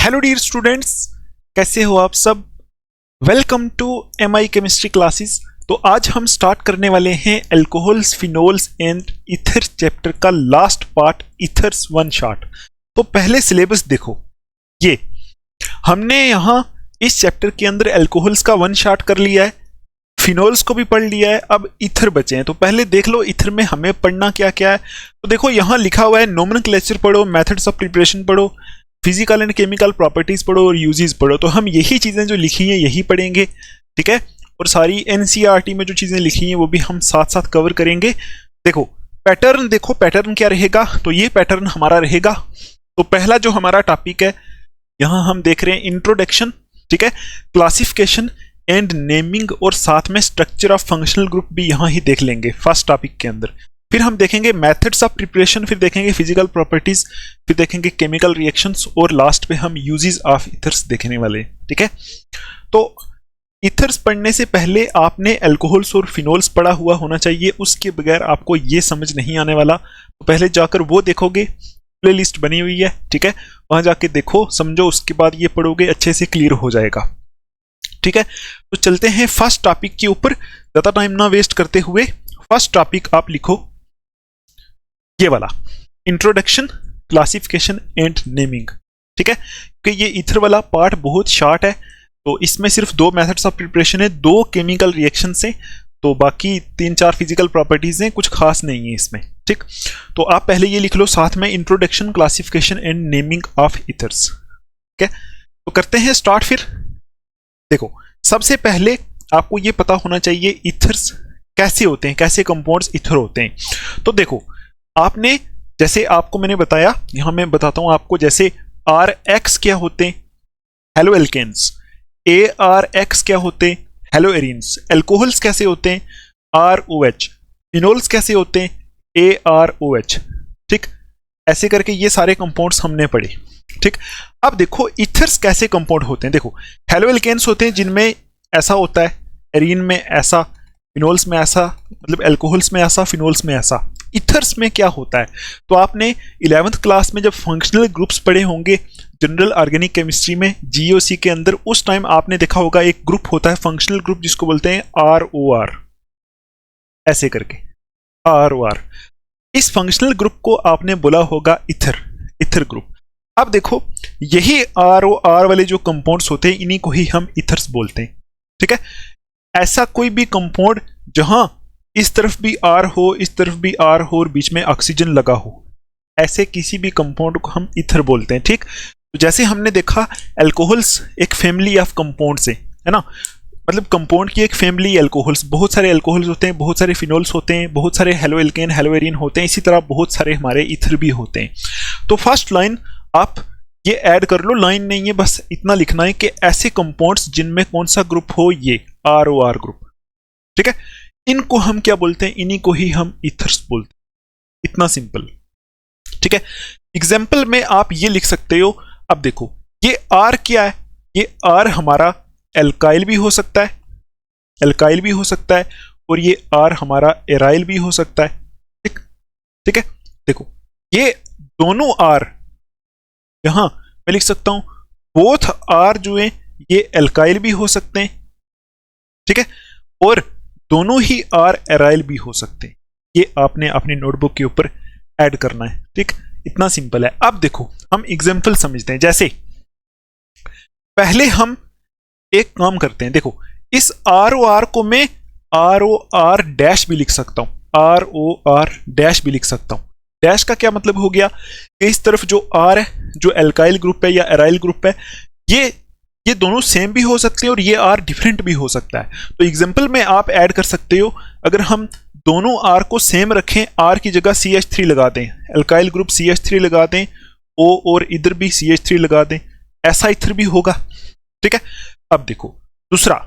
Hello dear students, कैसे हो आप सब। Welcome to MI chemistry classes. तो आज हम स्टार्ट करने वाले हैं alcohols, phenols and ether chapter का last part, ethers one shot. तो पहले सिलेबस देखो, ये हमने यहाँ इस चैप्टर के अंदर अल्कोहल्स का वन शॉट कर लिया है, फिनोल्स को भी पढ़ लिया है, अब ईथर बचे हैं। तो पहले देख लो ईथर में हमें पढ़ना क्या क्या है। तो देखो यहाँ लिखा हुआ है नोमेनक्लेचर पढ़ो, मेथड्स ऑफ प्रिपरेशन पढ़ो, फिजिकल एंड केमिकल प्रॉपर्टीज पढ़ो और यूजेस पढ़ो। तो हम यही चीजें जो लिखी हैं यही पढ़ेंगे, ठीक है। और सारी एनसीईआरटी में जो चीजें लिखी हैं वो भी हम साथ साथ कवर करेंगे। देखो पैटर्न, देखो पैटर्न क्या रहेगा। तो ये पैटर्न हमारा रहेगा। तो पहला जो हमारा टॉपिक है यहाँ हम देख रहे हैं इंट्रोडक्शन, ठीक है, क्लासिफिकेशन एंड नेमिंग, और साथ में स्ट्रक्चर ऑफ फंक्शनल ग्रुप भी यहाँ ही देख लेंगे फर्स्ट टॉपिक के अंदर। फिर हम देखेंगे मेथड्स ऑफ प्रिपरेशन, फिर देखेंगे फिजिकल प्रॉपर्टीज, फिर देखेंगे केमिकल रिएक्शंस, और लास्ट पे हम यूजेस ऑफ ईथर्स देखने वाले, ठीक है। तो ईथर्स पढ़ने से पहले आपने अल्कोहल्स और फिनोल्स पढ़ा हुआ होना चाहिए, उसके बगैर आपको ये समझ नहीं आने वाला। तो पहले जाकर वो देखोगे, प्ले लिस्ट बनी हुई है, ठीक है, वहां जाके देखो, समझो, उसके बाद ये पढ़ोगे, अच्छे से क्लियर हो जाएगा, ठीक है। तो चलते हैं फर्स्ट टॉपिक के ऊपर, ज्यादा टाइम ना वेस्ट करते हुए। फर्स्ट टॉपिक आप लिखो ये वाला, इंट्रोडक्शन, क्लासिफिकेशन एंड नेमिंग, ठीक है। क्योंकि ये ईथर वाला पार्ट बहुत शॉर्ट है, तो इसमें सिर्फ दो मेथड्स ऑफ प्रिपरेशन है, दो केमिकल रिएक्शन से, तो बाकी 3-4 फिजिकल प्रॉपर्टीज हैं, कुछ खास नहीं है इसमें, ठीक। तो आप पहले ये लिख लो साथ में, introduction, classification and naming of ethers, ठीक है। तो करते हैं स्टार्ट। फिर देखो सबसे पहले आपको ये पता होना चाहिए ईथर्स कैसे होते हैं, कैसे कंपाउंड्स ईथर होते हैं। तो देखो आपने, जैसे आपको मैंने बताया, यहां मैं बताता हूं आपको, जैसे आर एक्स क्या होते हैं, haloalkanes, a R X क्या होते हैं, हेलो एरीन्स। अल्कोहल्स कैसे होते हैं, आर ओ एच। फिनोल्स कैसे होते हैं, ए आर ओ एच, ठीक। ऐसे करके ये सारे कंपाउंड्स हमने पढ़े, ठीक। अब देखो ईथर्स कैसे कंपाउंड होते हैं। देखो हेलो एल्केन्स होते हैं जिनमें ऐसा होता है, एरीन में ऐसा, फिनोल्स में ऐसा, मतलब अल्कोहल्स में ऐसा, फिनोल्स में ऐसा। ईथर्स में क्या होता है, तो आपने 11th क्लास में जब फंक्शनल ग्रुप्स पढ़े होंगे जनरल ऑर्गेनिक केमिस्ट्री में, जीओसी के अंदर, उस टाइम आपने देखा होगा एक ग्रुप होता है फंक्शनल ग्रुप जिसको बोलते हैं आर ओ आर, ऐसे करके आर ओ आर। इस फंक्शनल ग्रुप को आपने बोला होगा ईथर, ईथर ग्रुप। अब देखो यही आर ओ आर वाले जो कंपाउंड्स होते हैं इन्हीं को ही हम ईथर्स बोलते हैं, ठीक है। ऐसा कोई भी कंपाउंड जहां इस तरफ भी आर हो, इस तरफ भी आर हो, और बीच में ऑक्सीजन लगा हो, ऐसे किसी भी कंपाउंड को हम ईथर बोलते हैं, ठीक। तो जैसे हमने देखा अल्कोहल्स एक फैमिली ऑफ कंपाउंड से, है ना, मतलब कंपाउंड की एक फैमिली अल्कोहल्स, बहुत सारे अल्कोहल्स होते हैं, बहुत सारे फिनोल्स होते हैं, बहुत सारे हेलो एल्केन, हेलो एरीन होते हैं, इसी तरह बहुत सारे हमारे ईथर भी होते हैं। तो फर्स्ट लाइन आप ये ऐड कर लो, लाइन नहीं है, बस इतना लिखना है कि ऐसे कंपाउंड्स जिनमें कौन सा ग्रुप हो, ये आर ओ आर ग्रुप, ठीक है, इनको हम क्या बोलते हैं, इन्हीं को ही हम ईथर्स बोलते हैं, इतना सिंपल, ठीक है। एग्जाम्पल में आप ये लिख सकते हो। अब देखो ये आर क्या है, ये आर हमारा एल्काइल भी हो सकता है, एल्काइल भी हो सकता है, और ये आर हमारा एराइल भी हो सकता है, ठीक, ठीक है। देखो ये दोनों आर, यहां मैं लिख सकता हूं बोथ आर जो है ये एल्काइल भी हो सकते हैं, ठीक है, और दोनों ही आर एराइल भी हो सकते हैं। ये आपने अपनी नोटबुक के ऊपर ऐड करना है, ठीक, इतना सिंपल है। अब देखो हम एग्जांपल समझते हैं। जैसे पहले हम एक काम करते हैं, देखो इस आर ओ आर को मैं आर ओ आर डैश भी लिख सकता हूं, आर ओ आर डैश भी लिख सकता हूं। डैश का क्या मतलब हो गया, इस तरफ जो आर है, जो एल्काइल ग्रुप है या एराइल ग्रुप है, ये दोनों सेम भी हो सकते हैं और ये आर डिफरेंट भी हो सकता है। तो एग्जांपल में आप ऐड कर सकते हो, अगर हम दोनों आर को सेम रखें, आर की जगह CH3 लगा दें, एल्काइल ग्रुप CH3 लगा दें, O और इधर भी CH3 लगा दें, ऐसा ईथर भी होगा, ठीक है। अब देखो दूसरा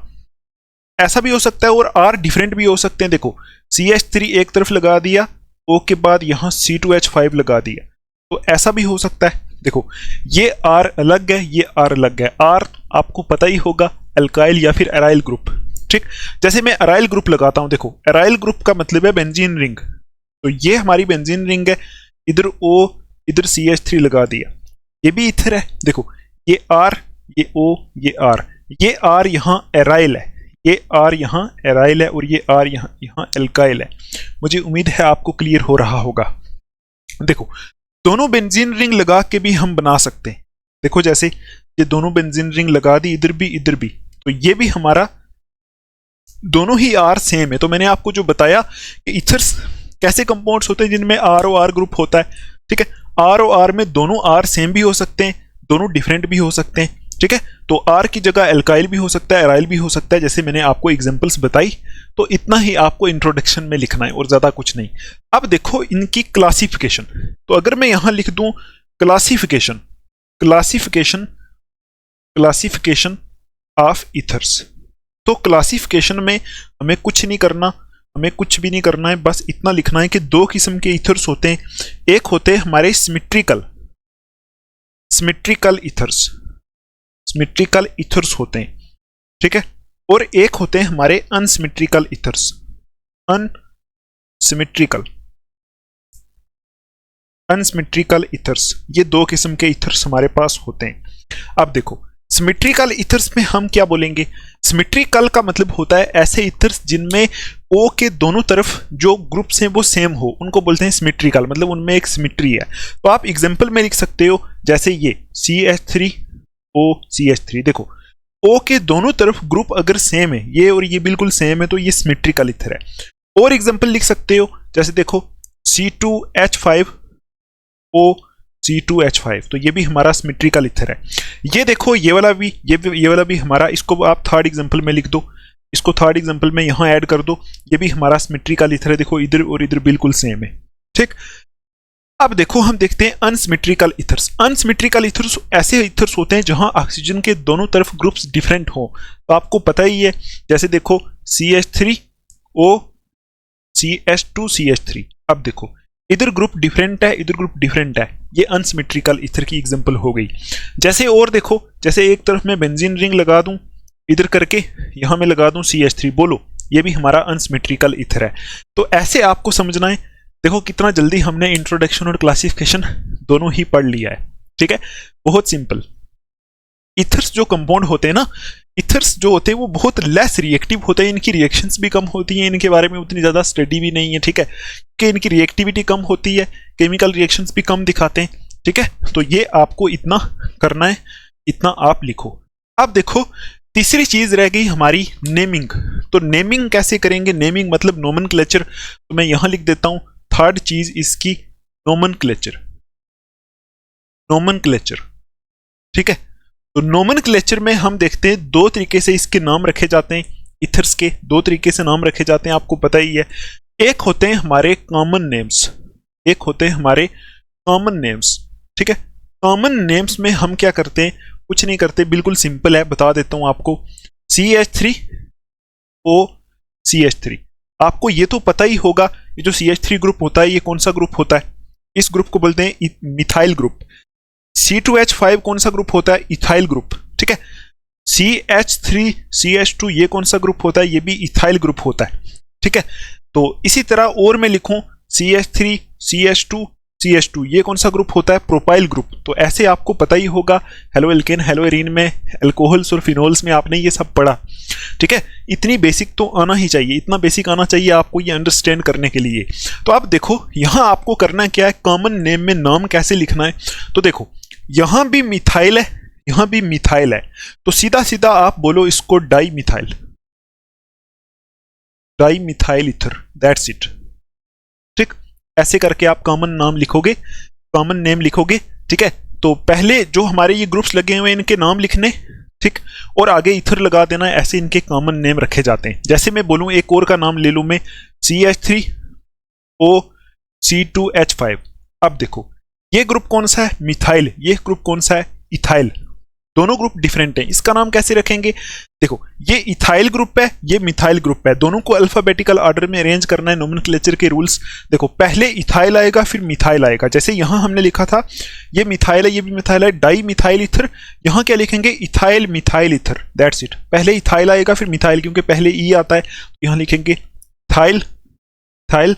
ऐसा भी हो सकता है और आर डिफरेंट भी हो सकते हैं। देखो CH3 एक तरफ लगा दिया, O के बाद यहां C2H5 लगा दिया, तो ऐसा भी हो सकता है। देखो ये आर अलग है, ये आर अलग है। आर आपको पता ही होगा अल्काइल या फिर एराइल ग्रुप, ठीक। जैसे मैं एराइल ग्रुप लगाता हूं, देखो एराइल ग्रुप का मतलब है बेंजीन रिंग, तो ये हमारी बेंजीन रिंग है, इधर O, इधर CH3 लगा दिया, ये भी ईथर है। देखो ये आर, ये ओ, ये आर, ये आर यहाँ एराइल है, ये आर यहाँ एराइल है और ये आर यहाँ एल्काइल है। मुझे उम्मीद है आपको क्लियर हो रहा होगा। देखो दोनों बेंजीन रिंग लगा के भी हम बना सकते हैं। देखो जैसे ये दोनों बेंजीन रिंग लगा दी, इधर भी, तो ये भी हमारा दोनों ही आर सेम है। तो मैंने आपको जो बताया कि इथर्स कैसे कंपाउंड्स होते हैं जिनमें आर ओ आर ग्रुप होता है, ठीक है। आर ओ आर में दोनों आर सेम भी हो सकते हैं, दोनों डिफरेंट भी हो सकते हैं, ठीक है। तो आर की जगह एल्काइल भी हो सकता है, एराइल भी हो सकता है, जैसे मैंने आपको एग्जांपल्स बताई। तो इतना ही आपको इंट्रोडक्शन में लिखना है और ज्यादा कुछ नहीं। अब देखो इनकी क्लासिफिकेशन। तो अगर मैं यहां लिख दूं क्लासिफिकेशन ऑफ ईथर्स, तो क्लासिफिकेशन में हमें कुछ नहीं करना, हमें कुछ भी नहीं करना है, बस इतना लिखना है कि दो किस्म के ईथर्स होते हैं। एक होते हैं हमारे सिमेट्रिकल ईथर्स होते हैं, ठीक है। और एक होते हैं हमारे अनसिमेट्रिकल ईथर्स, अनसिमेट्रिकल ईथर्स। ये दो किस्म के ईथर्स हमारे पास होते हैं। अब देखो सिमेट्रिकल ईथर्स में हम क्या बोलेंगे? सिमेट्रिकल का मतलब होता है ऐसे ईथर्स जिनमें ओ के दोनों तरफ जो ग्रुप्स हैं वो सेम हो, उनको बोलते हैं सिमेट्रिकल, मतलब उनमें एक सिमेट्री है। तो आप एग्जांपल में लिख सकते हो, जैसे ये CH3OCH3। देखो ओ के दोनों तरफ ग्रुप अगर सेम है, ये और ये बिल्कुल सेम है, तो ये सिमेट्रिकल ईथर है। और एग्जांपल लिख सकते हो, जैसे देखो C2H5O, तो ये भी हमारा सिमेट्रिकल ईथर है। ये देखो ये वाला भी हमारा, इसको आप थर्ड एग्जांपल में लिख दो, इसको थर्ड एग्जांपल में यहां ऐड कर दो, ये भी हमारा सिमेट्रिकल ईथर है। देखो इधर और इधर बिल्कुल सेम है, ठीक। अब देखो हम देखते हैं अनसिमेट्रिकल ईथर्स। अनसिमेट्रिकल ईथर्स ऐसे ईथर्स होते हैं जहां ऑक्सीजन के दोनों तरफ ग्रुप्स डिफरेंट हो। तो आपको पता ही है, जैसे देखो CH3O CH2CH3। अब देखो इधर ग्रुप डिफरेंट है, इधर ग्रुप डिफरेंट है, ये अनसिमेट्रिकल ईथर की एग्जांपल हो गई। जैसे और देखो, जैसे एक तरफ मैं बेंजीन रिंग लगा दूं इधर करके, यहां मैं लगा दूं CH3, बोलो ये भी हमारा अनसिमेट्रिकल ईथर है। तो ऐसे आपको समझना है। देखो कितना जल्दी हमने इंट्रोडक्शन और क्लासिफिकेशन दोनों ही पढ़ लिया है, ठीक है। बहुत सिंपल। ईथर्स जो कंपाउंड होते हैं ना, ईथर्स जो होते हैं वो बहुत लेस रिएक्टिव होते हैं, इनकी रिएक्शंस भी कम होती हैं, इनके बारे में उतनी ज़्यादा स्टडी भी नहीं है, ठीक है, कि इनकी रिएक्टिविटी कम होती है, केमिकल रिएक्शंस भी कम दिखाते हैं, ठीक है। तो ये आपको इतना करना है, इतना आप लिखो। अब देखो तीसरी चीज रह गई हमारी नेमिंग। तो नेमिंग कैसे करेंगे? नेमिंग मतलब नोमेनक्लेचर। तो मैं यहां लिख देता हूं थर्ड चीज इसकी नोमेनक्लेचर, ठीक है। तो नोमेनक्लेचर में हम देखते हैं दो तरीके से इसके नाम रखे जाते हैं, इथर्स के दो तरीके से नाम रखे जाते हैं, आपको पता ही है। एक होते हैं हमारे कॉमन नेम्स, ठीक है। कॉमन नेम्स में हम क्या करते हैं? कुछ नहीं करते, बिल्कुल सिंपल है, बता देता हूं आपको। CH3OCH3, आपको ये तो पता ही होगा, ये जो CH3 ग्रुप होता है ये कौन सा ग्रुप होता है? इस ग्रुप को बोलते हैं मिथाइल ग्रुप। C2H5 कौन सा ग्रुप होता है? इथाइल ग्रुप, ठीक है। CH3CH2 ये कौन सा ग्रुप होता है? ये भी इथाइल ग्रुप होता है, ठीक है। तो इसी तरह और मैं लिखूं CH3CH2CH2 ये कौन सा ग्रुप होता है? Propyl group. तो ऐसे आपको पता ही होगा, हेलो एल्केन हेलो एरीन में, एल्कोहल्स और फिनोल्स में आपने ये सब पढ़ा, ठीक है। इतनी बेसिक तो आना ही चाहिए, इतना बेसिक आना चाहिए आपको ये अंडरस्टैंड करने के लिए। तो आप देखो यहां आपको करना क्या है, कॉमन नेम में नाम कैसे लिखना है। तो देखो यहां भी मिथाइल है, यहां भी मिथाइल है, तो सीधा सीधा आप बोलो इसको di methyl ether, that's it, ठीक। ऐसे करके आप कॉमन नाम लिखोगे, कॉमन नेम लिखोगे, ठीक है। तो पहले जो हमारे ये ग्रुप्स लगे हुए हैं इनके नाम लिखने, ठीक, और आगे ईथर लगा देना, ऐसे इनके कॉमन नेम रखे जाते हैं। जैसे मैं बोलूं एक और का नाम ले लूं मैं, CH3OC2H5। अब देखो ये ग्रुप कौन सा है? मिथाइल। ये ग्रुप कौन सा है? इथाइल। दोनों ग्रुप डिफरेंट हैं, इसका नाम कैसे रखेंगे? देखो ये इथाइल ग्रुप है, ये मिथाइल ग्रुप है, दोनों को अल्फाबेटिकल ऑर्डर में अरेंज करना है, नोमेनक्लेचर के रूल्स। देखो पहले इथाइल आएगा फिर मिथाइल आएगा, जैसे यहां हमने लिखा था ये मिथाइल है, ये भी मिथाइल है, डाई मिथाइल ईथर। यहां क्या लिखेंगे? Ethyl methyl ether, that's it. पहले इथाइल आएगा फिर मिथाइल, क्योंकि पहले ई आता है। यहां लिखेंगे थाइल थाइल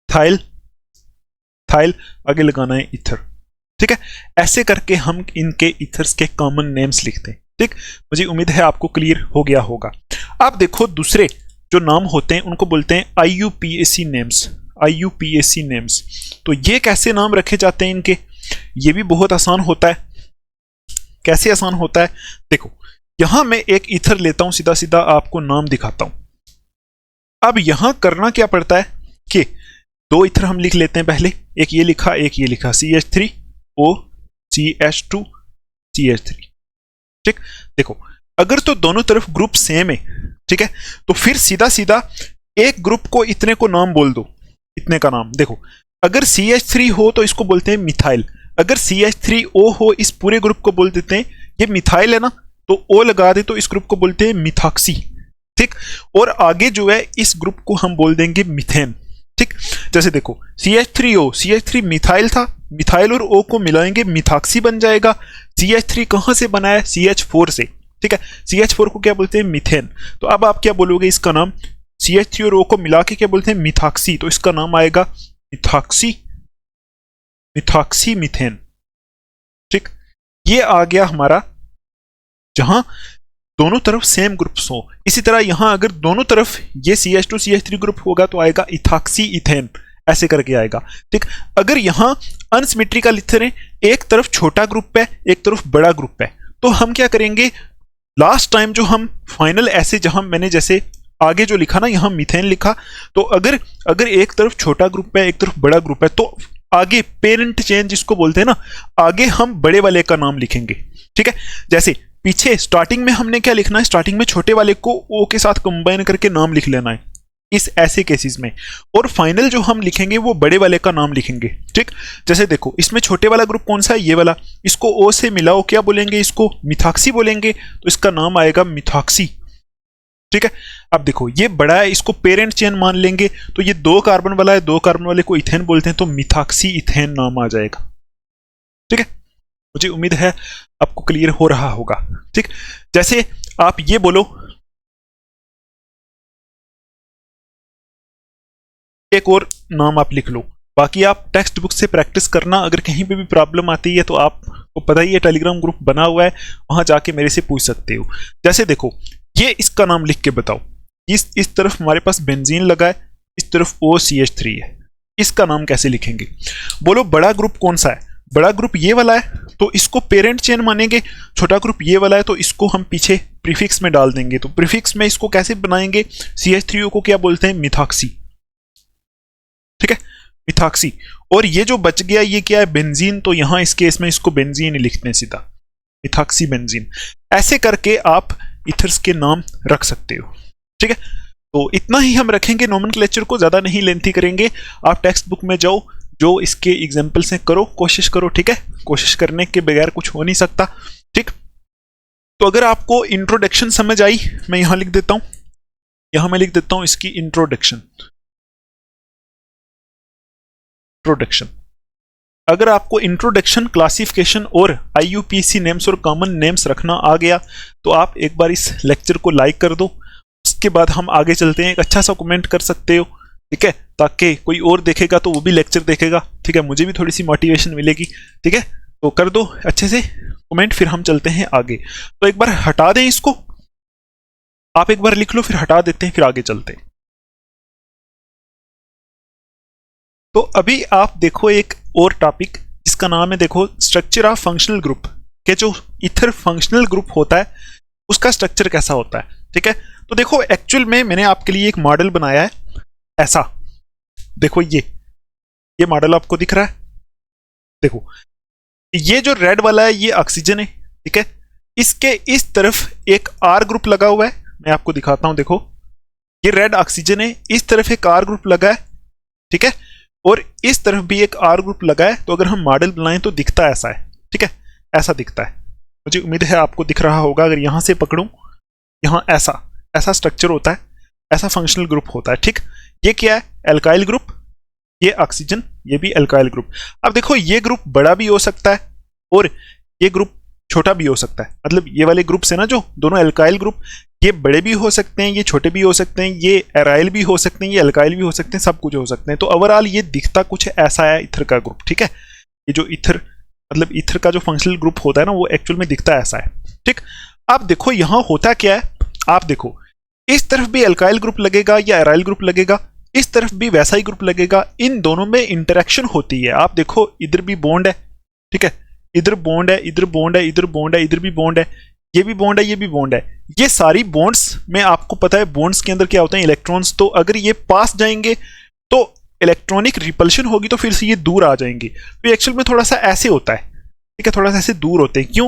थाइल थाइल, आगे लगाना है ईथर, ठीक है, ऐसे करके हम इनके इथर्स के कॉमन नेम्स लिखते हैं। ठीक, मुझे उम्मीद है आपको क्लियर हो गया होगा। आप देखो दूसरे जो नाम होते हैं उनको बोलते हैं IUPAC नेम्स। IUPAC नेम्स, तो ये कैसे नाम रखे जाते हैं इनके, ये भी बहुत आसान होता है। कैसे आसान होता है, देखो यहां मैं एक ईथर लेता हूं, सीधा सीधा आपको नाम दिखाता हूं। अब यहां करना क्या पड़ता है कि दो ईथर हम लिख लेते हैं पहले, एक ये लिखा एक ये लिखा, CH3O CH2 CH3। ठीक, देखो अगर तो दोनों तरफ ग्रुप सेम है, ठीक है, तो फिर सीधा सीधा एक ग्रुप को इतने को नाम बोल दो, इतने का नाम। देखो अगर CH3 हो तो इसको बोलते हैं मिथाइल, अगर CH3O हो इस पूरे ग्रुप को बोल देते हैं, ये मिथाइल है ना, तो O लगा दे तो इस ग्रुप को बोलते हैं मिथॉक्सी। ठीक, और आगे जो है इस ग्रुप को हम बोल देंगे मीथेन। ठीक, जैसे देखो CH3O, CH3 मिथाइल था, मिथाइल और O को मिलाएंगे मिथॉक्सी बन जाएगा। CH3 कहां से बना है, CH4 से। ठीक है, CH4 को क्या बोलते हैं, मीथेन। तो अब आप क्या बोलोगे, इसका नाम CH3 और O को मिला के क्या बोलते हैं, मिथॉक्सी, तो इसका नाम आएगा मिथॉक्सी, मिथॉक्सी मीथेन। ठीक, ये आ गया हमारा जहां दोनों तरफ सेम ग्रुप्स हो। इसी तरह यहां अगर दोनों तरफ ये CH2 CH3 ग्रुप होगा तो आएगा इथॉक्सी इथेन, ऐसे करके आएगा। ठीक, अगर यहां अनसिमेट्रिकल ईथर है, एक तरफ छोटा ग्रुप है एक तरफ बड़ा ग्रुप है, तो हम क्या करेंगे, लास्ट टाइम जो हम फाइनल ऐसे जहां मैंने जैसे आगे जो लिखा ना, यहां मीथेन लिखा, तो अगर एक तरफ छोटा ग्रुप है एक तरफ बड़ा ग्रुप है, तो आगे पेरेंट चेन जिसको बोलते हैं ना, आगे हम बड़े वाले का नाम लिखेंगे। ठीक है, जैसे पीछे स्टार्टिंग में हमने क्या लिखना है, स्टार्टिंग में छोटे वाले को O के साथ कंबाइन करके नाम लिख लेना है इस ऐसे केसेस में, और फाइनल जो हम लिखेंगे वो बड़े वाले का नाम लिखेंगे। ठीक, जैसे देखो इसमें छोटे वाला ग्रुप कौन सा है, ये वाला, इसको O से मिलाओ, क्या बोलेंगे, इसको मिथॉक्सी बोलेंगे, तो इसका नाम आएगा मिथॉक्सी। ठीक है, अब देखो ये बड़ा है, इसको पेरेंट चेन मान लेंगे, तो ये 2 कार्बन वाला है, 2 कार्बन वाले को इथेन बोलते हैं, तो मिथॉक्सी इथेन नाम आ जाएगा। ठीक है, मुझे उम्मीद है आपको क्लियर हो रहा होगा। ठीक, जैसे आप ये बोलो, एक और नाम आप लिख लो, बाकी आप टेक्स्ट बुक से प्रैक्टिस करना, अगर कहीं पे भी प्रॉब्लम आती है तो आपको पता ही है टेलीग्राम ग्रुप बना हुआ है, वहां जाके मेरे से पूछ सकते हो। जैसे देखो ये इसका नाम लिख के बताओ, इस तरफ हमारे पास बेंजीन लगा है, इस तरफ OCH3 है, इसका नाम कैसे लिखेंगे, बोलो बड़ा ग्रुप कौन सा है, बड़ा ग्रुप ये वाला है, तो इसको पेरेंट चेन मानेंगे, छोटा ग्रुप ये वाला है तो इसको हम पीछे प्रीफिक्स में डाल देंगे, तो प्रीफिक्स में इसको कैसे बनाएंगे, CH3O को क्या बोलते हैं, मिथॉक्सी। ठीक है, मिथॉक्सी। और ये जो बच गया ये क्या है, बेंजीन, तो यहां इस केस में इसको बेंजीन ही लिखते हैं सीधा, मिथॉक्सी बेंजीन। ऐसे करके आप इथर्स के नाम रख सकते हो। ठीक है, तो इतना ही हम रखेंगे, नोमेनक्लेचर को ज्यादा नहीं लेंथी करेंगे। आप टेक्स्ट बुक में जाओ, जो इसके एग्जाम्पल्स हैं करो, कोशिश करो। ठीक है, कोशिश करने के बगैर कुछ हो नहीं सकता। ठीक, तो अगर आपको इंट्रोडक्शन समझ आई, मैं यहां लिख देता हूं, यहां मैं लिख देता हूं इसकी इंट्रोडक्शन। इंट्रोडक्शन, अगर आपको इंट्रोडक्शन, क्लासिफिकेशन और IUPAC नेम्स और कॉमन नेम्स रखना आ गया, तो आप एक बार इस लेक्चर को लाइक कर दो। उसके बाद हम आगे चलते हैं, एक अच्छा सा कमेंट कर सकते हो। ठीक है, ताकि कोई और देखेगा तो वो भी लेक्चर देखेगा। ठीक है, मुझे भी थोड़ी सी मोटिवेशन मिलेगी। ठीक है, तो कर दो अच्छे से कमेंट, फिर हम चलते हैं आगे। तो एक बार हटा दें इसको, आप एक बार लिख लो, फिर हटा देते हैं, फिर आगे चलते हैं। तो अभी आप देखो एक और टॉपिक जिसका नाम है, देखो स्ट्रक्चर ऑफ फंक्शनल ग्रुप, के जो इथर फंक्शनल ग्रुप होता है उसका स्ट्रक्चर कैसा होता है। ठीक है, तो देखो एक्चुअल में मैंने आपके लिए एक मॉडल बनाया है ऐसा, देखो ये मॉडल आपको दिख रहा है। देखो ये जो रेड वाला है ये ऑक्सीजन है। ठीक है, इसके इस तरफ एक R ग्रुप लगा हुआ है, मैं आपको दिखाता हूं। देखो ये रेड ऑक्सीजन है, इस तरफ एक R ग्रुप लगा है। ठीक है, और इस तरफ भी एक R ग्रुप लगा है। तो अगर हम मॉडल बनाएं तो दिखता ऐसा है। ठीक है, ऐसा दिखता है, मुझे उम्मीद है आपको दिख रहा होगा। अगर यहां से पकड़ूं, यहां ऐसा स्ट्रक्चर होता है, ऐसा फंक्शनल ग्रुप होता है। ठीक, ये क्या है, एल्काइल ग्रुप, ये ऑक्सीजन, ये भी एल्काइल ग्रुप। अब देखो ये ग्रुप बड़ा भी हो सकता है और ये ग्रुप छोटा भी हो सकता है। मतलब ये वाले ग्रुप से ना, जो दोनों एल्काइल ग्रुप, ये बड़े भी हो सकते हैं, ये छोटे भी हो सकते हैं, ये एराइल भी हो सकते हैं, ये एल्काइल भी हो सकते हैं, सब कुछ हो सकते हैं। तो ओवरऑल ये दिखता कुछ ऐसा है इथर का ग्रुप। ठीक है, ये जो इथर मतलब ईथर का जो फंक्शनल ग्रुप होता है ना वो एक्चुअल में दिखता ऐसा है। ठीक, आप देखो यहां होता क्या है, आप देखो इस तरफ भी एल्काइल ग्रुप लगेगा या एराइल ग्रुप लगेगा, इस तरफ भी वैसा ही ग्रुप लगेगा, इन दोनों में इंटरेक्शन होती है। आप देखो इधर भी बॉन्ड है, ठीक है, इधर बॉन्ड है, इधर बॉन्ड है, इधर बॉन्ड है, इधर भी बॉन्ड है, ये भी बॉन्ड है, ये भी बॉन्ड है। ये सारी बॉन्ड्स में आपको पता है बॉन्ड्स के अंदर क्या होते हैं, इलेक्ट्रॉन्स। तो अगर ये पास जाएंगे तो इलेक्ट्रॉनिक रिपल्शन होगी, तो फिर से ये दूर आ जाएंगे। तो एक्चुअल में थोड़ा सा ऐसे होता है, ठीक है, थोड़ा सा ऐसे दूर होते हैं। क्यों?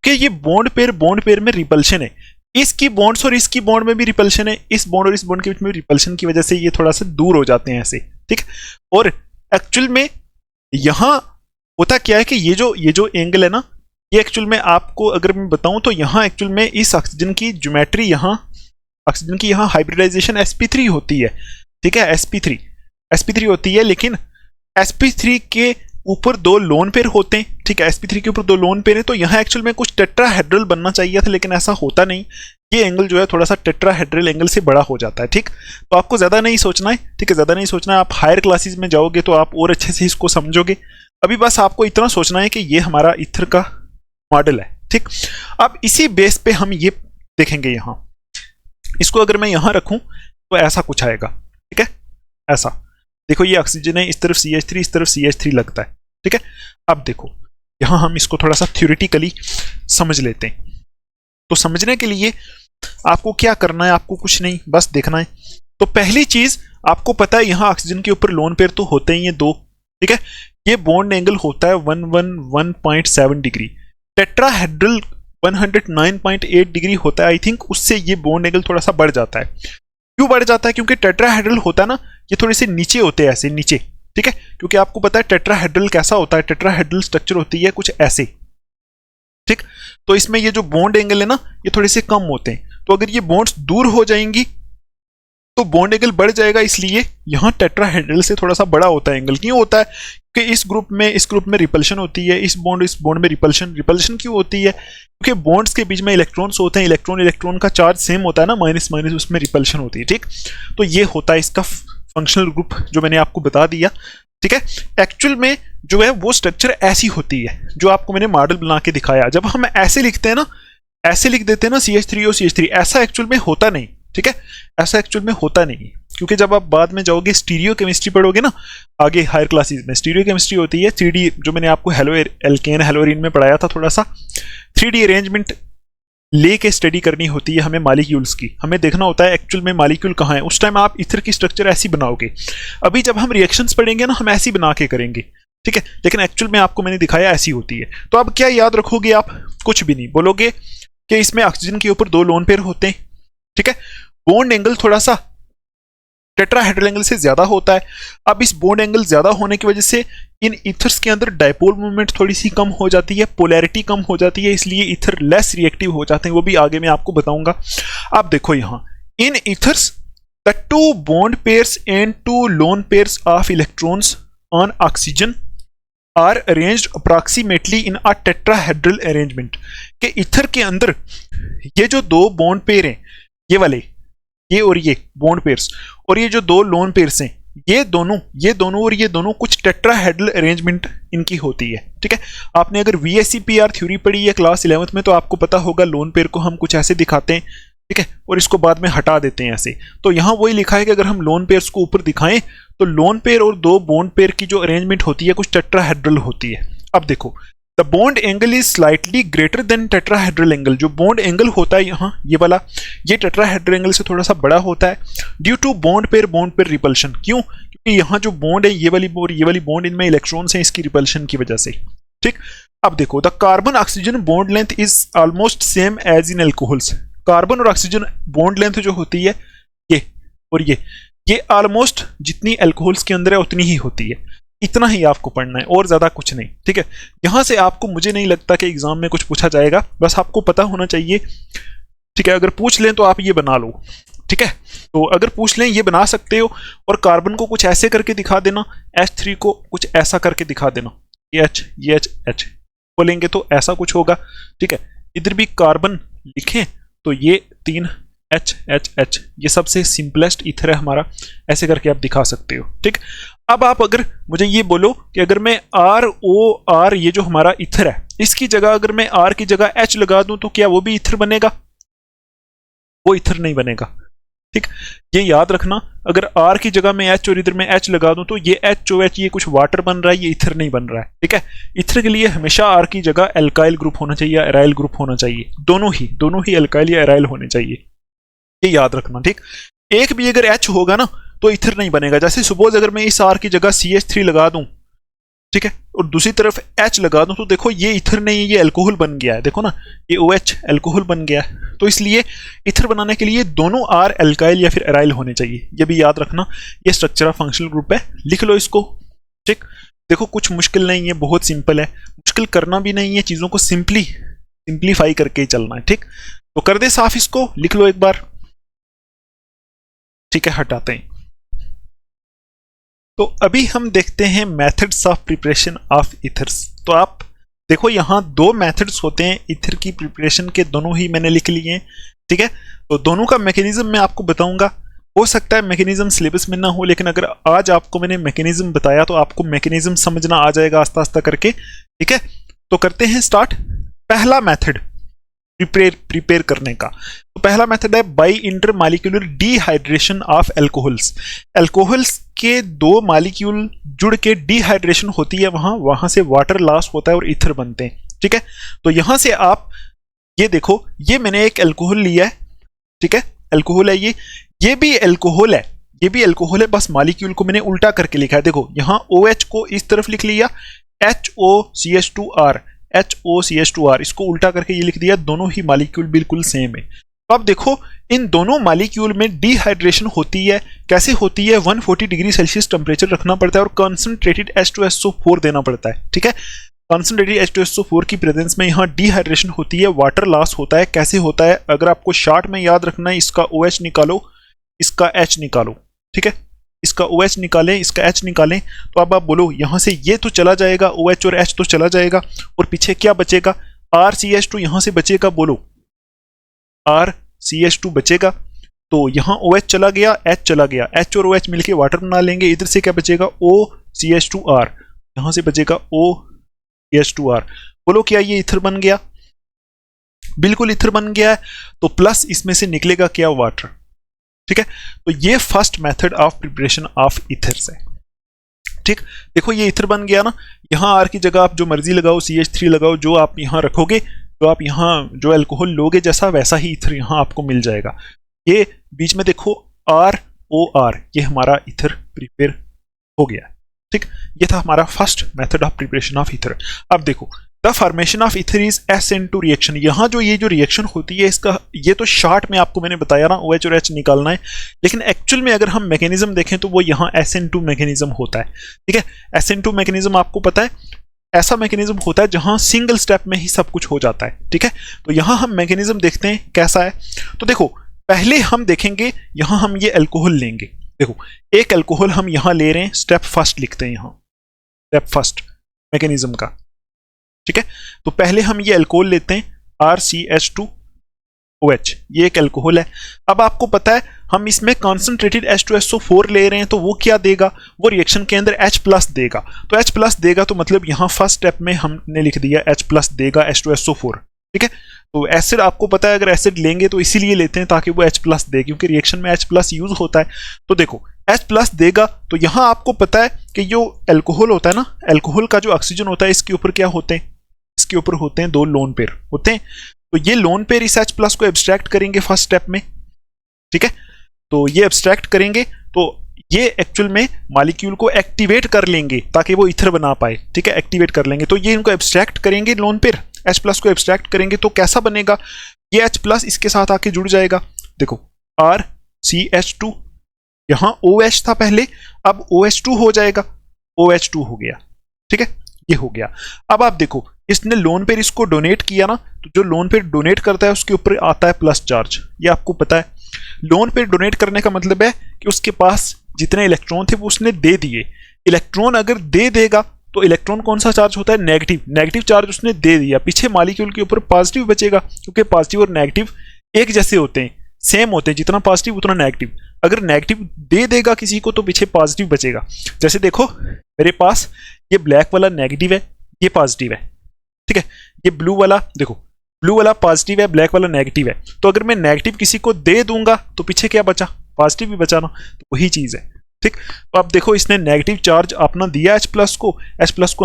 कि ये बॉन्ड पेयर में रिपल्शन है, इसकी बॉन्ड्स और इसकी बॉन्ड में भी रिपल्शन है, इस बॉन्ड और इस बॉन्ड के बीच में रिपल्शन की वजह से ये थोड़ा सा दूर हो जाते हैं ऐसे। ठीक, और एक्चुअल में यहां होता क्या है कि ये जो एंगल है ना, ये एक्चुअल में आपको अगर मैं बताऊं तो यहां एक्चुअल में इस ऑक्सीजन की ज्योमेट्री, यहां ऑक्सीजन की यहां हाइब्रिडाइजेशन sp3 होती है। ठीक है, sp3 होती है, लेकिन sp3 के ऊपर दो लोन पेयर होते हैं। ठीक है, sp3 के ऊपर दो लोन पेयर है, तो यहाँ एक्चुअल में कुछ टेट्राहेड्रल बनना चाहिए था, लेकिन ऐसा होता नहीं। ये एंगल जो है थोड़ा सा टेट्राहेड्रल एंगल से बड़ा हो जाता है। ठीक, तो आपको ज्यादा नहीं सोचना है, ठीक है, ज्यादा नहीं सोचना है। आप हायर क्लासेस में जाओगे तो आप और अच्छे से इसको समझोगे। अभी बस आपको इतना सोचना है कि ये हमारा ईथर का मॉडल है। ठीक, अब इसी बेस पे हम ये देखेंगे। यहां इसको अगर मैं यहां रखूं तो ऐसा कुछ आएगा। ठीक है, ऐसा देखो, ये ऑक्सीजन है, इस तरफ CH3, इस तरफ CH3 लगता है। ठीक है, अब देखो यहां हम इसको थोड़ा सा थ्योरेटिकली समझ लेते हैं। तो समझने के लिए आपको क्या करना है, आपको कुछ नहीं, बस देखना है। तो पहली चीज आपको पता है, यहां ऑक्सीजन के ऊपर लोन पेयर तो होते ही हैं दो। ठीक है, ये बॉन्ड एंगल होता है 111.7 डिग्री, टेट्राहेड्रल 109.8 डिग्री होता है। आई थिंक उससे ये बॉन्ड एंगल थोड़ा सा बढ़ जाता है। क्यों बढ़ जाता है? क्योंकि टेट्राहेड्रल होता है ना, ये थोड़े से नीचे होते हैं, ऐसे नीचे। ठीक है, क्योंकि आपको पता है टेट्राहेड्रल कैसा होता है, टेट्राहेड्रल स्ट्रक्चर होती है कुछ ऐसे। ठीक, तो इसमें ये जो बॉन्ड एंगल है ना, ये थोड़े से कम होते हैं। तो अगर ये बॉन्ड्स दूर हो जाएंगी तो बॉन्ड एंगल बढ़ जाएगा, इसलिए यहां टेट्राहेड्रल से थोड़ा सा बड़ा होता है एंगल। क्यों होता है? कि इस ग्रुप में रिपल्शन होती है, इस बॉन्ड में रिपल्शन क्यों होती है? क्योंकि बॉन्ड्स के बीच में इलेक्ट्रॉन्स होते हैं, इलेक्ट्रॉन का चार्ज सेम होता है ना, माइनस माइनस, उसमें रिपल्शन होती है। ठीक, तो ये होता है इसका फंक्शनल ग्रुप जो मैंने आपको बता दिया। ठीक है, एक्चुअल में जो है वो स्ट्रक्चर ऐसी होती है जो आपको मैंने मॉडल बना के दिखाया। जब हम ऐसे लिखते हैं ना, ऐसे लिख देते हैं ना CH3 और CH3, ऐसा एक्चुअल में होता नहीं। ठीक है, ऐसा एक्चुअल में होता नहीं, क्योंकि जब आप बाद में जाओगे स्टीरियो केमिस्ट्री पढ़ोगे ना, आगे हायर क्लासेस में स्टीरियो केमिस्ट्री होती है 3D, जो मैंने आपको एल्केन हेलोरीन में पढ़ाया था, थोड़ा सा 3D अरेंजमेंट लेके स्टडी करनी होती है हमें मॉलिक्यूल्स की। हमें देखना होता है एक्चुअल में मॉलिक्यूल कहाँ है। उस टाइम आप ईथर की स्ट्रक्चर ऐसी बनाओगे। अभी जब हम रिएक्शंस पढ़ेंगे ना, हम ऐसी बना के करेंगे। ठीक है, लेकिन एक्चुअल में आपको मैंने दिखाया ऐसी होती है। तो अब क्या याद रखोगे आप? कुछ भी नहीं, बोलोगे कि इसमें ऑक्सीजन के ऊपर दो लोन पेयर होते हैं। ठीक है, बॉन्ड एंगल थोड़ा सा टेट्राहेड्रल एंगल से ज्यादा होता है। अब इस बॉन्ड एंगल ज्यादा होने की वजह से इन ईथर्स के अंदर डायपोल मूवमेंट थोड़ी सी कम हो जाती है, पोलैरिटी कम हो जाती है, इसलिए ईथर लेस रिएक्टिव हो जाते हैं। वो भी आगे मैं आपको बताऊंगा। आप देखो यहां in ethers the two bond pairs and two lone pairs of electrons on oxygen are arranged approximately in a tetrahedral arrangement. के ईथर के अंदर ये जो दो बॉन्ड पेयर हैं, ये वाले, ये और ये बॉन्ड पेयर्स, और ये जो दो लोन पेयर्स हैं, ये दोनों और ये दोनों कुछ टेट्राहेड्रल अरेंजमेंट इनकी होती है। ठीक है, आपने अगर VSEPR थ्योरी पढ़ी है क्लास 11th में तो आपको पता होगा लोन पेयर को हम कुछ ऐसे दिखाते हैं। ठीक है, और इसको बाद में हटा देते हैं ऐसे। तो यहां वही लिखा है कि अगर हम लोन पेयर्स को ऊपर दिखाएं तो लोन पेयर और दो बॉन्ड पेयर की जो अरेंजमेंट होती है कुछ टेट्राहेड्रल होती है। अब देखो, the bond angle is slightly greater than tetrahedral angle. जो बॉन्ड एंगल होता है यहाँ ये वाला, ये टेट्राहेड्रल एंगल से थोड़ा सा बड़ा होता है due to bond pair repulsion. क्यों? क्योंकि यहाँ जो बॉन्ड है, ये वाली बॉन्ड, इनमें इलेक्ट्रॉन्स हैं, इसकी रिपल्शन की वजह से। ठीक, अब देखो, the carbon oxygen bond length is almost same as in alcohols. Carbon और ऑक्सीजन बॉन्ड लेंथ जो होती है, ये और ये ऑलमोस्ट जितनी एल्कोहल्स के अंदर है उतनी ही होती है। इतना ही आपको पढ़ना है और ज्यादा कुछ नहीं। ठीक है, यहां से आपको, मुझे नहीं लगता कि एग्जाम में कुछ पूछा जाएगा, बस आपको पता होना चाहिए। ठीक है, अगर पूछ लें तो आप ये बना लो। ठीक है, तो अगर पूछ लें ये बना सकते हो, और कार्बन को कुछ ऐसे करके दिखा देना, H3 को कुछ ऐसा करके दिखा देना, ये H बोलेंगे तो ऐसा कुछ होगा। ठीक है, इधर भी कार्बन लिखें तो ये 3 H, ये सबसे सिंपलेस्ट ईथर है हमारा, ऐसे करके आप दिखा सकते हो। ठीक, अब आप अगर मुझे ये बोलो कि अगर मैं ROR ये जो हमारा इथर है इसकी जगह अगर मैं R की जगह H लगा दूं तो क्या वो भी इथर बनेगा? वो इथर नहीं बनेगा। ठीक, ये याद रखना, अगर R की जगह मैं H और इधर मैं H लगा दूं तो ये HOH ये कुछ वाटर बन रहा है, ये इथर नहीं बन रहा है। ठीक है, इथर के लिए हमेशा R की जगह एल्काइल ग्रुप होना चाहिए या एराइल ग्रुप होना चाहिए, दोनों ही एल्काइल या एराइल होने चाहिए, ये याद रखना। ठीक, एक भी अगर H होगा ना तो इथर नहीं बनेगा। जैसे सपोज अगर मैं इस R की जगह CH3 लगा दूं, ठीक है, और दूसरी तरफ H लगा दूं तो देखो ये इथर नहीं है, ये अल्कोहल बन गया है। देखो ना, ये OH अल्कोहल बन गया है। तो इसलिए इथर बनाने के लिए दोनों R एल्काइल या फिर एराइल होने चाहिए, ये भी याद रखना। ये स्ट्रक्चर ऑफ फंक्शनल ग्रुप है, लिख लो इसको। ठीक, देखो कुछ मुश्किल नहीं है, बहुत सिंपल है, मुश्किल करना भी नहीं है, चीजों को सिंप्लीफाई करके ही चलना है। ठीक, तो कर दे साफ, इसको लिख लो एक बार। ठीक है, हटाते हैं। तो अभी हम देखते हैं methods of preparation of ethers. तो आप देखो यहाँ दो मेथड्स होते हैं इथर की प्रिपरेशन के, दोनों ही मैंने लिख लिए हैं। ठीक है, तो दोनों का मैकेनिज्म मैं आपको बताऊंगा। हो सकता है मैकेनिज्म सिलेबस में ना हो, लेकिन अगर आज आपको मैंने मैकेनिज्म बताया तो आपको मैकेनिज्म समझना आ जाएगा आस्ता आस्ता करके। ठीक है, तो करते हैं स्टार्ट। पहला मेथड प्रिपेयर करने का, तो पहला मेथड है by intermolecular dehydration of alcohols. Alcohols के दो मॉलिक्यूल जुड़ के डिहाइड्रेशन होती है, वहां से वाटर लॉस होता है और ईथर बनते हैं। ठीक है, तो यहां से आप ये देखो, ये मैंने एक एल्कोहल लिया है। ठीक है, एल्कोहल है ये भी एल्कोहल है, ये भी एल्कोहल है, बस मॉलिक्यूल को मैंने उल्टा करके लिखा है। देखो यहाँ OH को इस तरफ लिख लिया, HOCH2R, HOCH2R, इसको उल्टा करके ये लिख दिया। दोनों ही मॉलिक्यूल बिल्कुल सेम है। तो अब देखो इन दोनों मॉलिक्यूल में डिहाइड्रेशन होती है, कैसे होती है? 140 डिग्री सेल्सियस टेम्परेचर रखना पड़ता है और कंसंट्रेटेड H2SO4 देना पड़ता है। ठीक है, कंसंट्रेटेड H2SO4 की प्रेजेंस में यहाँ डिहाइड्रेशन होती है, वाटर लॉस होता है। कैसे होता है? अगर आपको शॉर्ट में याद रखना है, इसका OH निकालो, इसका H निकालो। ठीक है, इसका OH निकालें, इसका H निकालें, तो अब आप बोलो यहाँ से ये तो चला जाएगा, OH और H तो चला जाएगा, और पीछे क्या बचेगा? RCH2 यहाँ से बचेगा। बोलो RCH2 बचेगा, तो यहाँ OH चला गया, H चला गया, H और OH मिलके वाटर बना लेंगे। इधर से क्या बचेगा? OCH2R, यहाँ से बचेगा OCH2R। बोलो क्या ये इथर बन गया? बिल्कुल इथर बन गया है। तो प्लस इसमें से निकलेगा क्या? वाटर। ठीक है, तो ये first method of preparation of ethers है। ठीक, देखो ये इथर बन गया ना, यहाँ R की जगह आप जो मर्जी लगाओ, CH3 लगाओ, जो आप यहाँ रखोगे, तो आप यहाँ जो अल्कोहल लोगे जैसा वैसा ही इथर यहाँ आपको मिल जाएगा। ये बीच में देखो ROR, ये हमारा इथर प्रिपेयर हो गया। ठीक, ये था हमारा first method of preparation of ether. अब देखो the formation of ether is SN2 reaction. यहाँ जो ये जो रिएक्शन होती है इसका, ये तो शॉर्ट में आपको मैंने बताया ना, OH और H निकालना है, लेकिन एक्चुअल में अगर हम मैकेनिज्म देखें तो वो यहाँ SN2 मैकेनिज्म होता है। ठीक है, SN2 मैकेनिज्म आपको पता है, ऐसा मैकेनिज्म होता है जहां सिंगल स्टेप में ही सब कुछ हो जाता है। ठीक है, तो यहां हम मैकेनिज्म देखते हैं कैसा है। तो देखो पहले हम देखेंगे, यहां हम ये अल्कोहल लेंगे। देखो एक अल्कोहल हम यहां ले रहे हैं, स्टेप फर्स्ट लिखते हैं यहां, स्टेप फर्स्ट मैकेनिज्म का। ठीक है, तो पहले हम ये अल्कोहल लेते हैं, RCH2OH, ये एक अल्कोहल है। अब आपको पता है हम इसमें कॉन्सेंट्रेटेड H2SO4 ले रहे हैं, तो वो क्या देगा? वो रिएक्शन के अंदर H+ देगा। तो H+ देगा तो मतलब यहाँ फर्स्ट स्टेप में हमने लिख दिया H+ देगा H2SO4। ठीक है, तो एसिड आपको पता है, अगर एसिड लेंगे तो इसीलिए लेते हैं ताकि वो H+ दे, क्योंकि रिएक्शन में H+ यूज होता है। तो देखो H+ देगा, तो यहाँ आपको पता है कि जो अल्कोहल होता है ना, अल्कोहल का जो ऑक्सीजन होता है, इसके ऊपर क्या होते हैं? इसके ऊपर होते हैं 2 लोन पेयर होते हैं। तो ये लोन पेयर इस H+ को एब्स्ट्रैक्ट करेंगे फर्स्ट स्टेप में। ठीक है, तो ये एब्स्ट्रैक्ट करेंगे, तो ये एक्चुअल में मॉलिक्यूल को एक्टिवेट कर लेंगे ताकि वो इथर बना पाए। ठीक है, एक्टिवेट कर लेंगे, तो ये इनको एब्स्ट्रैक्ट करेंगे, लोन पेयर H+ को एब्स्ट्रैक्ट करेंगे, तो कैसा बनेगा? ये H+ इसके साथ आके जुड़ जाएगा। देखो RCH2, यहां OH था पहले, अब OH2 हो जाएगा, OH2 हो गया। ठीक है, ये हो गया। अब आप देखो इसने लोन पेयर इसको डोनेट किया ना, तो जो लोन पेयर डोनेट करता है उसके ऊपर आता है प्लस चार्ज, ये आपको पता है। लोन पेयर डोनेट करने का मतलब है कि उसके पास जितने इलेक्ट्रॉन थे वो उसने दे दिए। इलेक्ट्रॉन अगर दे देगा तो इलेक्ट्रॉन कौन सा चार्ज होता है? नेगेटिव। नेगेटिव चार्ज उसने दे दिया, पीछे मॉलिक्यूल के ऊपर पॉजिटिव बचेगा, क्योंकि पॉजिटिव और नेगेटिव एक जैसे होते हैं। सेम होते हैं, जितना पॉजिटिव उतना नेगेटिव। अगर नेगेटिव दे देगा किसी को तो पीछे पॉजिटिव बचेगा। जैसे देखो मेरे पास ये ब्लैक वाला नेगेटिव है, ये पॉजिटिव है, ठीक है। ये ब्लू वाला देखो, ब्लू वाला पॉजिटिव है, ब्लैक वाला नेगेटिव है। तो अगर मैं नेगेटिव किसी को दे दूंगा तो पीछे क्या बचा, पॉजिटिव भी बचा ना, तो वही चीज है, ठीक। तो अब देखो इसने नेगेटिव चार्ज अपना दिया H प्लस को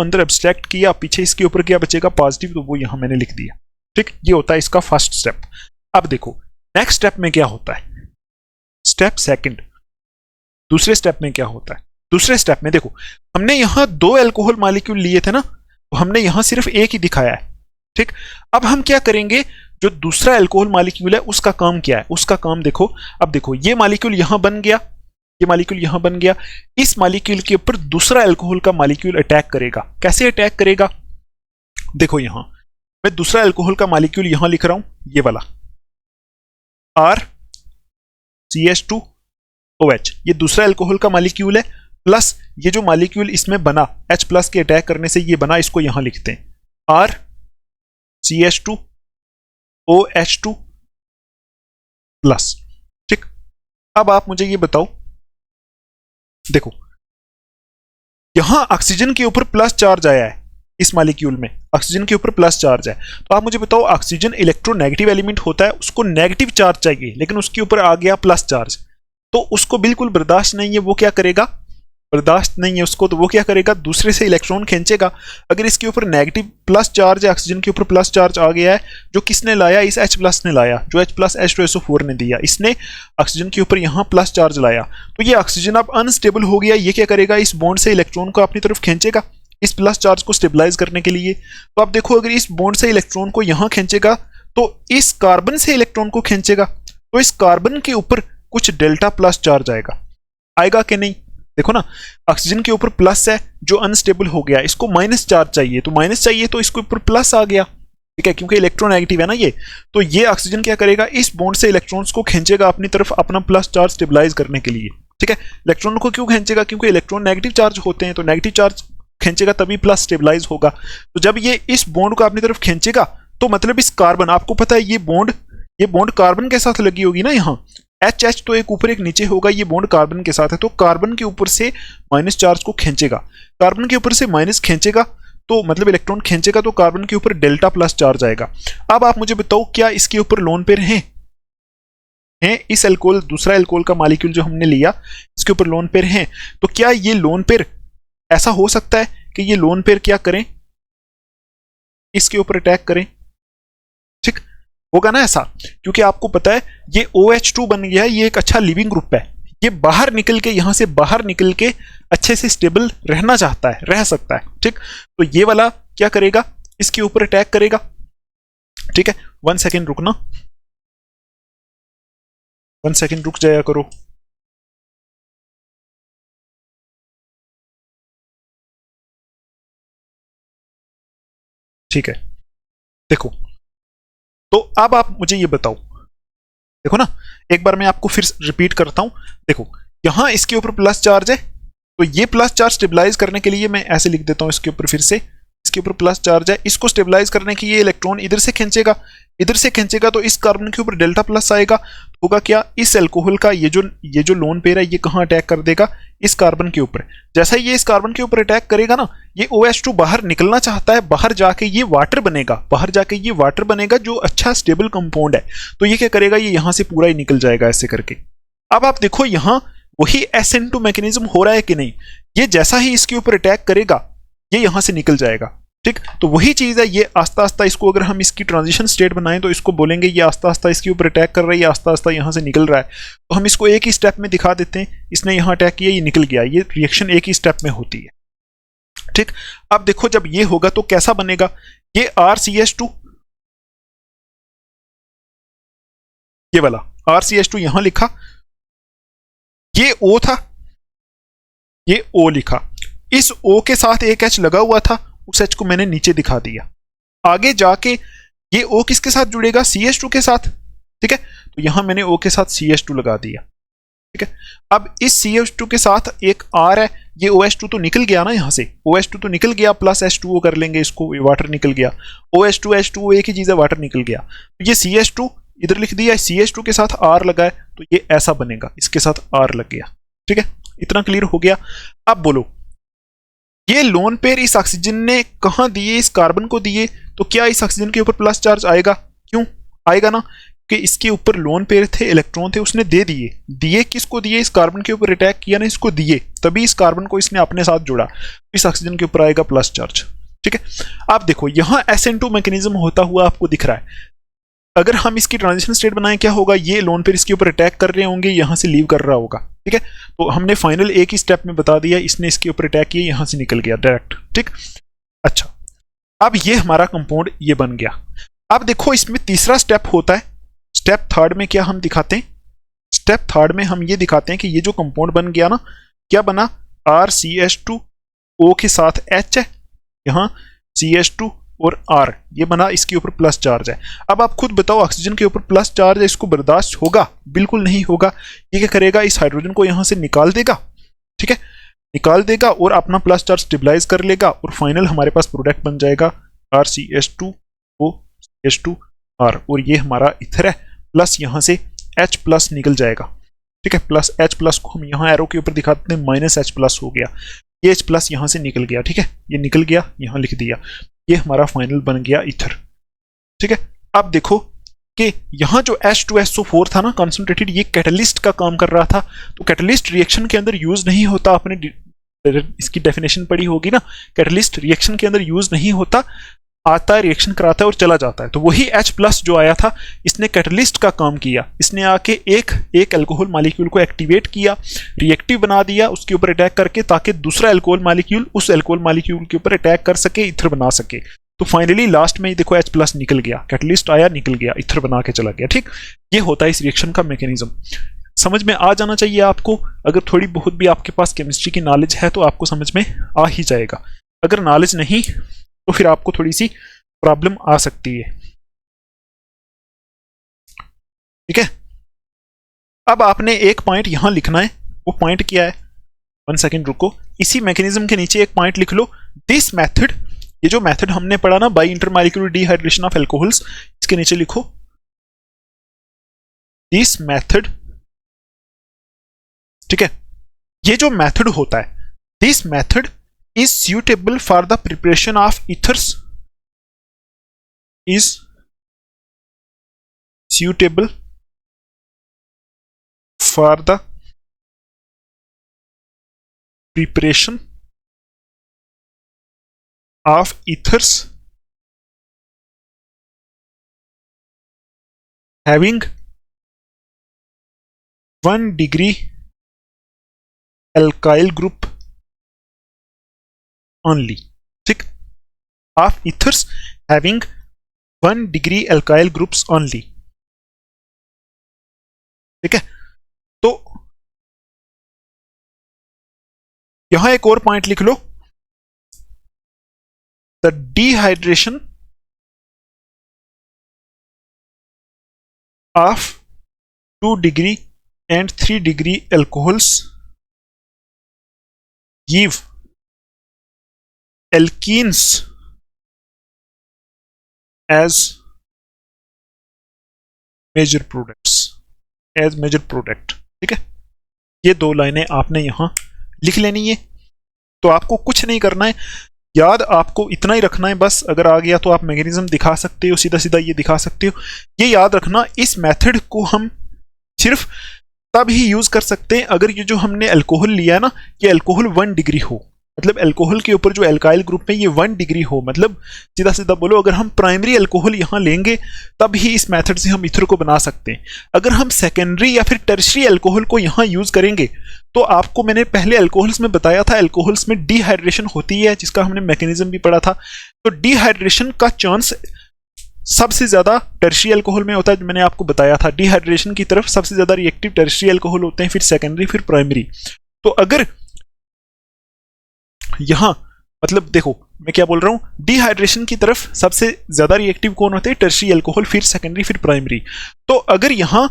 अंदर एब्स्ट्रैक्ट किया, पीछे इसके ऊपर क्या बचेगा, पॉजिटिव, तो वो यहां मैंने लिख दिया, ठीक। ये होता है इसका फर्स्ट स्टेप। अब देखो नेक्स्ट स्टेप में क्या होता है, स्टेप सेकंड, दूसरे स्टेप में क्या होता है। दूसरे स्टेप में देखो हमने यहां 2 अल्कोहल मॉलिक्यूल लिए थे ना, तो हमने यहां सिर्फ एक ही दिखाया है, ठीक। अब हम क्या करेंगे, जो दूसरा अल्कोहल मॉलिक्यूल है उसका काम क्या है, उसका काम देखो। अब देखो ये मॉलिक्यूल यहां बन गया, ये मॉलिक्यूल यहां बन गया, इस मॉलिक्यूल के ऊपर दूसरा अल्कोहल का मॉलिक्यूल अटैक करेगा। कैसे अटैक करेगा, देखो यहां मैं दूसरा अल्कोहल का मॉलिक्यूल यहां लिख रहा हूं, ये वाला RCH2OH, ये दूसरा अल्कोहल का मॉलिक्यूल है, प्लस ये जो मॉलिक्यूल इसमें बना H प्लस के अटैक करने से ये बना, इसको यहां लिखते हैं RCH2OH2 प्लस, ठीक। अब आप मुझे ये बताओ, देखो यहां ऑक्सीजन के ऊपर प्लस चार्ज आया है, इस मॉलिक्यूल में ऑक्सीजन के ऊपर प्लस चार्ज है। तो आप मुझे बताओ, ऑक्सीजन इलेक्ट्रोनेगेटिव एलिमेंट होता है, उसको नेगेटिव चार्ज चाहिए, लेकिन उसके ऊपर आ गया प्लस चार्ज, तो उसको बिल्कुल बर्दाश्त नहीं है, वो क्या करेगा, बर्दाश्त नहीं है उसको, तो वो क्या करेगा, दूसरे से इलेक्ट्रॉन खींचेगा। अगर इसके ऊपर नेगेटिव प्लस चार्ज है, ऑक्सीजन के ऊपर प्लस चार्ज आ गया है, जो किसने लाया, इस H प्लस ने लाया, जो H प्लस H2SO4 ने दिया, इसने ऑक्सीजन के ऊपर यहाँ प्लस चार्ज लाया, तो ये ऑक्सीजन अब अनस्टेबल हो गया। ये क्या करेगा, इस बॉन्ड से इलेक्ट्रॉन को अपनी तरफ खींचेगा इस प्लस चार्ज को स्टेबलाइज करने के लिए। तो आप देखो अगर इस बॉन्ड से इलेक्ट्रॉन को यहां खींचेगा तो इस कार्बन से इलेक्ट्रॉन को खींचेगा, तो इस कार्बन के ऊपर कुछ डेल्टा प्लस चार्ज आएगा, आएगा कि नहीं। देखो ना, ऑक्सीजन के ऊपर प्लस है जो अनस्टेबल हो गया, इसको माइनस चार्ज चाहिए, तो माइनस चाहिए तो इसके ऊपर प्लस आ गया, ठीक है, क्योंकि इलेक्ट्रोनेगेटिव है ना ये। तो ये ऑक्सीजन क्या करेगा, इस बॉन्ड से इलेक्ट्रॉन्स को खींचेगा अपनी तरफ अपना प्लस चार्ज स्टेबलाइज करने के लिए, ठीक है। इलेक्ट्रॉन को क्यों खींचेगा, क्योंकि इलेक्ट्रॉन नेगेटिव चार्ज होते हैं, तो नेगेटिव चार्ज खींचेगा तभी प्लस स्टेबलाइज होगा। तो जब ये इस बॉन्ड को अपनी तरफ खींचेगा तो मतलब इस कार्बन, आपको पता है ये बॉन्ड कार्बन के साथ लगी होगी ना, यहाँ H तो एक ऊपर एक नीचे होगा, ये बॉन्ड कार्बन के साथ है, तो कार्बन के ऊपर से माइनस चार्ज को खींचेगा, कार्बन के ऊपर से माइनस खींचेगा, तो मतलब इलेक्ट्रॉन खींचेगा तो कार्बन के ऊपर डेल्टा प्लस चार्ज आएगा। अब आप मुझे बताओ, क्या इसके ऊपर लोन पेयर हैं, इस अल्कोहल, दूसरा अल्कोहल का मॉलिक्यूल जो हमने लिया इसके ऊपर लोन पेयर हैं, तो क्या ये लोन पेयर ऐसा हो सकता है कि ये लोन पेयर क्या करें, इसके ऊपर अटैक करें, ठीक होगा ना ऐसा, क्योंकि आपको पता है ये OH2 बन गया है, ये एक अच्छा लिविंग ग्रुप है, ये बाहर निकल के, यहां से बाहर निकल के अच्छे से स्टेबल रहना चाहता है, रह सकता है, ठीक। तो ये वाला क्या करेगा, इसके ऊपर अटैक करेगा, ठीक है। 1 सेकेंड रुकना, 1 सेकेंड रुक जाया करो। ठीक है, देखो तो अब आप मुझे ये बताओ, देखो ना, एक बार मैं आपको फिर रिपीट करता हूं। देखो यहां इसके ऊपर प्लस चार्ज है, तो ये प्लस चार्ज स्टेबलाइज करने के लिए मैं ऐसे लिख देता हूं, इसके ऊपर फिर से, इसके ऊपर प्लस चार्ज है, इसको स्टेबलाइज करने की ये इलेक्ट्रॉन इधर से खींचेगा, इधर से खींचेगा तो इस कार्बन के ऊपर डेल्टा प्लस आएगा, तो होगा क्या, इस अल्कोहल का ये जो लोन पेयर है ये कहां अटैक कर देगा, इस कार्बन के ऊपर। जैसा ही ये इस कार्बन के ऊपर अटैक करेगा ना, ये OH2 बाहर निकलना चाहता है, बाहर जाके ये वाटर बनेगा, बाहर जाके ये वाटर बनेगा जो अच्छा स्टेबल कंपाउंड है, तो ये क्या करेगा, ये यहां से पूरा ही निकल जाएगा ऐसे करके। अब आप देखो यहां वही SN2 मैकेनिज्म हो रहा है कि नहीं, ये जैसा ही इसके ऊपर अटैक करेगा ये यहां से निकल जाएगा, ठीक। तो वही चीज है, ये आस्ता आस्ता इसको अगर हम इसकी ट्रांजिशन स्टेट बनाएं तो इसको बोलेंगे ये आस्ता आस्ता इसके ऊपर अटैक कर रहा है, ये आस्ता आस्ता यहां से निकल रहा है, तो हम इसको एक ही स्टेप में दिखा देते हैं, इसने यहां अटैक किया, ये निकल गया, ये रिएक्शन एक ही स्टेप में होती है, ठीक। अब देखो जब ये होगा तो कैसा बनेगा, ये RCH2, ये वाला RCH2 यहां लिखा, ये O था, ये O लिखा, इस O के साथ एक H लगा हुआ था, उस H को मैंने नीचे दिखा दिया। आगे जाके ये O किसके साथ जुड़ेगा, CH2 के साथ, ठीक है, तो यहां मैंने O के साथ CH2 लगा दिया, ठीक है। अब इस CH2 के साथ एक R है, ये OH2 तो निकल गया ना, यहां से OH2 तो निकल गया, प्लस H2O कर लेंगे इसको, वाटर निकल गया, OH2 H2O एक ही चीज है, वाटर निकल गया, तो ये CH2 इधर लिख दिया CH2 के साथ R लगा है तो ये ऐसा बनेगा, इसके साथ R लग गया। ठीक है, इतना क्लियर हो गया। अब बोलो ये लोन पेयर इस ऑक्सीजन ने कहां दिए, इस कार्बन को दिए, तो क्या इस ऑक्सीजन के ऊपर प्लस चार्ज आएगा? क्यों आएगा ना, कि इसके ऊपर लोन पेयर थे, इलेक्ट्रॉन थे, उसने दे दिए। दिए किसको दिए? इस कार्बन के ऊपर अटैक किया ना, इसको दिए, तभी इस कार्बन को इसने अपने साथ जोड़ा, इस ऑक्सीजन के ऊपर आएगा प्लस चार्ज। ठीक है, आप देखो यहां SN2 मैकेनिज्म होता हुआ आपको दिख रहा है। अगर हम इसकी ट्रांजिशन स्टेट बनाएं क्या होगा, ये लोन पेयर इसके ऊपर अटैक कर रहे होंगे, यहां से लीव कर रहा होगा। ठीक है, तो हमने फाइनल एक ही स्टेप में बता दिया, इसने इसके ऊपर अटैक किया, यहां से निकल गया डायरेक्ट। ठीक, अच्छा, अब ये हमारा कंपाउंड ये बन गया। अब देखो इसमें तीसरा स्टेप होता है। स्टेप थर्ड में क्या हम दिखाते हैं? स्टेप थर्ड में हम ये दिखाते हैं कि ये जो कंपाउंड बन गया ना, क्या बना, RCH2O के साथ H है, यहाँ CH2 और R, ये बना, इसके ऊपर प्लस चार्ज है। अब आप खुद बताओ, ऑक्सीजन के ऊपर प्लस चार्ज है, इसको बर्दाश्त होगा? बिल्कुल नहीं होगा। ये क्या करेगा, इस हाइड्रोजन को यहां से निकाल देगा। ठीक है, निकाल देगा और अपना प्लस चार्ज स्टेबलाइज कर लेगा और फाइनल हमारे पास प्रोडक्ट बन जाएगा RCH2O CH2R, और ये हमारा इथर है, प्लस यहां से H प्लस निकल जाएगा। ठीक है, प्लस H प्लस को हम यहाँ एरो के ऊपर दिखाते हैं, माइनस H प्लस हो गया, ये H प्लस यहां से निकल गया। ठीक है, ये निकल गया, यहां लिख दिया, ये हमारा फाइनल बन गया इथर। ठीक है, अब देखो कि यहां जो H2SO4 था ना कॉन्सेंट्रेटेड, ये कैटलिस्ट का काम कर रहा था, तो कैटलिस्ट रिएक्शन के अंदर यूज नहीं होता। आपने इसकी डेफिनेशन पढ़ी होगी ना, कैटलिस्ट रिएक्शन के अंदर यूज नहीं होता, आता है, रिएक्शन कराता है और चला जाता है। तो वही H प्लस जो आया था, इसने कैटलिस्ट का काम किया, इसने आके एक अल्कोहल मॉलिक्यूल को एक्टिवेट किया, रिएक्टिव बना दिया उसके ऊपर अटैक करके, ताकि दूसरा अल्कोहल मॉलिक्यूल उस अल्कोहल मॉलिक्यूल के ऊपर अटैक कर सके, इथर बना सके। तो फाइनली लास्ट में देखो H प्लस निकल गया, कैटलिस्ट आया, निकल गया, इथर बना के चला गया। ठीक, ये होता है इस रिएक्शन का मैकेनिज्म। समझ में आ जाना चाहिए आपको। अगर थोड़ी बहुत भी आपके पास केमिस्ट्री की नॉलेज है तो आपको समझ में आ ही जाएगा, अगर नॉलेज नहीं तो फिर आपको थोड़ी सी प्रॉब्लम आ सकती है। ठीक है, अब आपने एक पॉइंट यहां लिखना है, वो पॉइंट क्या है, 1 सेकेंड रुको, इसी मैकेनिज्म के नीचे एक पॉइंट लिख लो, दिस मेथड, ये जो मेथड हमने पढ़ा ना, by intermolecular dehydration of alcohols, इसके नीचे लिखो दिस मेथड। ठीक है, ये जो मेथड होता है, this method is suitable for the preparation of ethers, is suitable for the preparation of ethers having 1 degree alkyl group only. ठीक, of ethers having 1 degree alkyl groups only. ठीक है, तो यहां एक और पॉइंट लिख लो, the dehydration of 2 degree and 3 degree alcohols give alkenes as major products, as major product। ठीक है, ये 2 लाइनें आपने यहां लिख लेनी है। तो आपको कुछ नहीं करना है, याद आपको इतना ही रखना है बस। अगर आ गया तो आप मैकेनिज्म दिखा सकते हो, सीधा सीधा ये दिखा सकते हो। ये याद रखना, इस मेथड को हम सिर्फ तब ही यूज कर सकते हैं अगर ये जो हमने अल्कोहल लिया है ना, ये अल्कोहल 1 डिग्री हो, मतलब अल्कोहल के ऊपर जो अल्काइल ग्रुप में ये 1 डिग्री हो। मतलब सीधा सीधा बोलो, अगर हम प्राइमरी अल्कोहल यहां लेंगे तब ही इस मेथड से हम इथर को बना सकते हैं। अगर हम सेकेंडरी या फिर टर्शरी अल्कोहल को यहां यूज करेंगे तो आपको मैंने पहले अल्कोहल्स में बताया था, अल्कोहल्स में डिहाइड्रेशन होती है, जिसका हमने मैकेनिज्म भी पढ़ा था। तो डिहाइड्रेशन का चांस सबसे ज्यादा टर्शरी अल्कोहल में होता है, जो मैंने आपको बताया था। डिहाइड्रेशन की तरफ सबसे ज्यादा रिएक्टिव टर्शरी अल्कोहल होते हैं, फिर सेकेंडरी, फिर प्राइमरी। तो अगर यहां मतलब देखो मैं क्या बोल रहा हूं, डिहाइड्रेशन की तरफ सबसे ज्यादा रिएक्टिव कौन होते हैं, टर्शरी अल्कोहल, फिर सेकेंडरी, फिर प्राइमरी। तो अगर यहां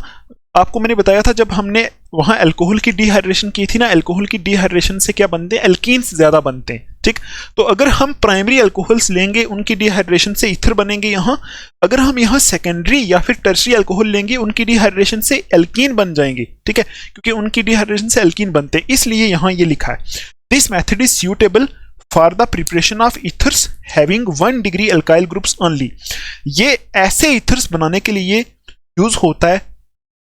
आपको मैंने बताया था, जब हमने वहां अल्कोहल की डिहाइड्रेशन की थी ना, अल्कोहल की डिहाइड्रेशन से क्या बनते हैं, एल्कीन्स ज्यादा बनते हैं। ठीक। तो अगर हम प्राइमरी अल्कोहल्स लेंगे उनकी डिहाइड्रेशन से ईथर बनेंगे यहाँ, अगर हम यहाँ सेकेंडरी या फिर टर्शरी अल्कोहल लेंगे उनकी डिहाइड्रेशन से एल्कीन बन जाएंगे, ठीक है, क्योंकि उनकी डिहाइड्रेशन से एल्कीन बनते हैं, इसलिए यहाँ ये लिखा है this method is suitable for the preparation of ethers having 1 degree alkyl groups only. ये ऐसे ईथर्स बनाने के लिए यूज होता है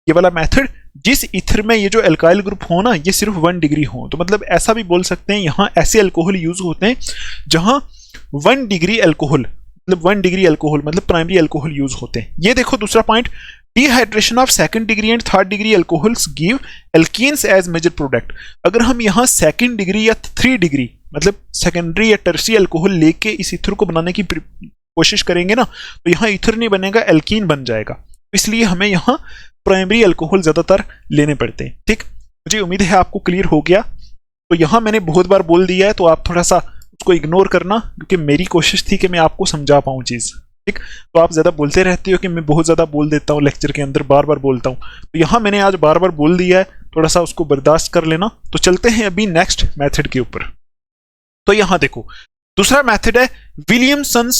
ये वाला मेथड जिस ईथर में ये जो अल्काइल ग्रुप हो ना ये सिर्फ 1 डिग्री हो। तो मतलब ऐसा भी बोल सकते हैं यहाँ ऐसे अल्कोहल यूज होते हैं जहां 1 डिग्री अल्कोहल मतलब प्राइमरी अल्कोहल यूज होते हैं। ये देखो दूसरा point, dehydration of second degree and third degree alcohols give alkenes as major product. अगर हम यहाँ सेकंड डिग्री या 3 डिग्री मतलब सेकेंडरी या टर्शरी अल्कोहल लेके इस ईथर को बनाने की कोशिश करेंगे ना तो यहाँ ईथर नहीं बनेगा, एल्कीन बन जाएगा। इसलिए हमें यहाँ प्राइमरी अल्कोहल ज्यादातर लेने पड़ते हैं। ठीक, मुझे उम्मीद है आपको क्लियर हो गया। तो यहाँ मैंने बहुत बार बोल दिया है तो आप थोड़ा सा उसको इग्नोर करना, क्योंकि मेरी कोशिश थी कि मैं आपको समझा पाऊँ चीज़। ठीक, तो आप ज़्यादा बोलते रहते हो कि मैं बहुत ज़्यादा बोल देता हूँ लेक्चर के अंदर, बार बार बोलता हूँ। तो यहाँ मैंने आज बार बार बोल दिया है, थोड़ा सा उसको बर्दाश्त कर लेना। तो चलते हैं अभी नेक्स्ट मेथड के ऊपर। तो यहाँ देखो दूसरा मेथड है विलियमसन्स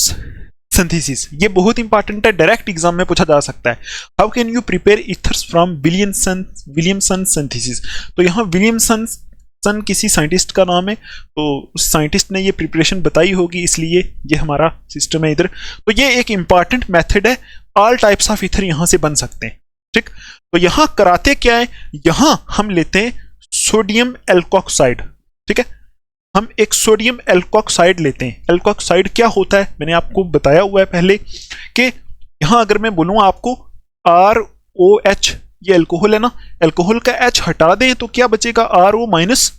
सिंथेसिस। ये बहुत इंपॉर्टेंट है, डायरेक्ट एग्जाम में पूछा जा सकता है। How can you prepare ethers from Williamson synthesis. तो यहाँ विलियमसन किसी साइंटिस्ट का नाम है, तो उस साइंटिस्ट ने ये प्रिपरेशन बताई होगी, इसलिए ये हमारा सिस्टम है इधर। तो ये एक इंपॉर्टेंट मेथड है, ऑल टाइप्स ऑफ ईथर यहाँ से बन सकते हैं। ठीक, तो यहाँ कराते क्या है, यहाँ हम लेते हैं सोडियम एल्कोक्साइड। ठीक है, हम एक सोडियम एल्कोक्साइड लेते हैं। एल्कोक्साइड क्या होता है मैंने आपको बताया हुआ है पहले कि यहां अगर मैं बोलूं आपको ROH, ये अल्कोहल है ना, अल्कोहल का H हटा दें तो क्या बचेगा, RO माइनस।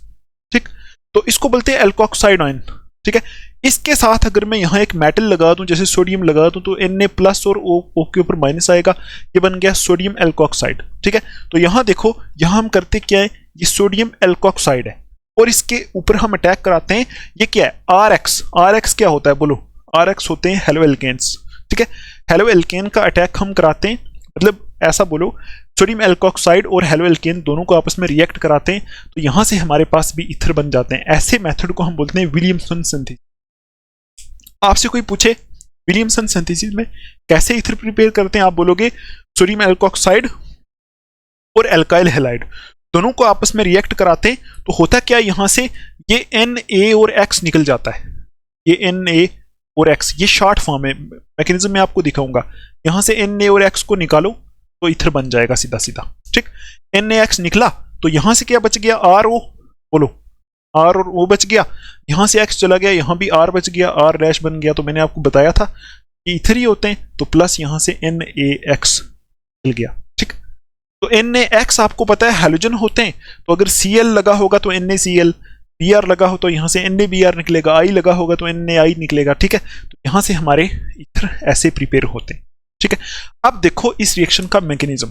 ठीक, तो इसको बोलते हैं एल्कोक्साइड आयन। ठीक है, इसके साथ अगर मैं यहाँ एक मेटल लगा दूं, जैसे सोडियम लगा दूं, तो Na प्लस और O के ऊपर माइनस आएगा, ये बन गया सोडियम एल्कोक्साइड। ठीक है, तो यहाँ देखो, यहाँ हम करते क्या है, ये सोडियम एल्कोक्साइड है और इसके ऊपर हम अटैक कराते हैं, ये क्या है RX क्या होता है बोलो, RX होते हैं हेलो एल्केन्स। ठीक है, हेलो एल्केन का अटैक हम कराते हैं, मतलब ऐसा बोलो सोडियम एल्कोक्साइड और हेलो एल्केन दोनों को आपस में रिएक्ट कराते हैं, तो यहां से हमारे पास भी ईथर बन जाते हैं। ऐसे मेथड को हम बोलते हैं विलियमसन सिंथेसिस। आपसे कोई पूछे विलियमसन सिंथेसिस में कैसे ईथर प्रिपेयर करते हैं, आप बोलोगे सोडियम एल्कोक्साइड और एल्काइल हैलाइड दोनों को आपस में रिएक्ट कराते हैं, तो होता क्या है, यहां से ये Na और X निकल जाता है। ये Na और X ये शॉर्ट फॉर्म है, मैकेनिज्म में आपको दिखाऊंगा। यहां से Na और X को निकालो तो ईथर बन जाएगा सीधा सीधा। ठीक, NaX निकला तो यहां से क्या बच गया, RO, बोलो R और O बच गया, यहां से X चला गया, यहां भी R बच गया, R डैश बन गया। तो मैंने आपको बताया था कि ईथर ही होते हैं, तो प्लस यहां से NaX मिल गया। ठीक, तो NaX आपको पता है हैलोजन होते हैं, तो अगर Cl लगा होगा तो NaCl, Br लगा हो तो यहाँ से NaBr निकलेगा, I लगा होगा तो NaI निकलेगा। ठीक है, तो यहाँ से हमारे ईथर ऐसे प्रिपेयर होते हैं। ठीक है, अब देखो इस रिएक्शन का मैकेनिज्म,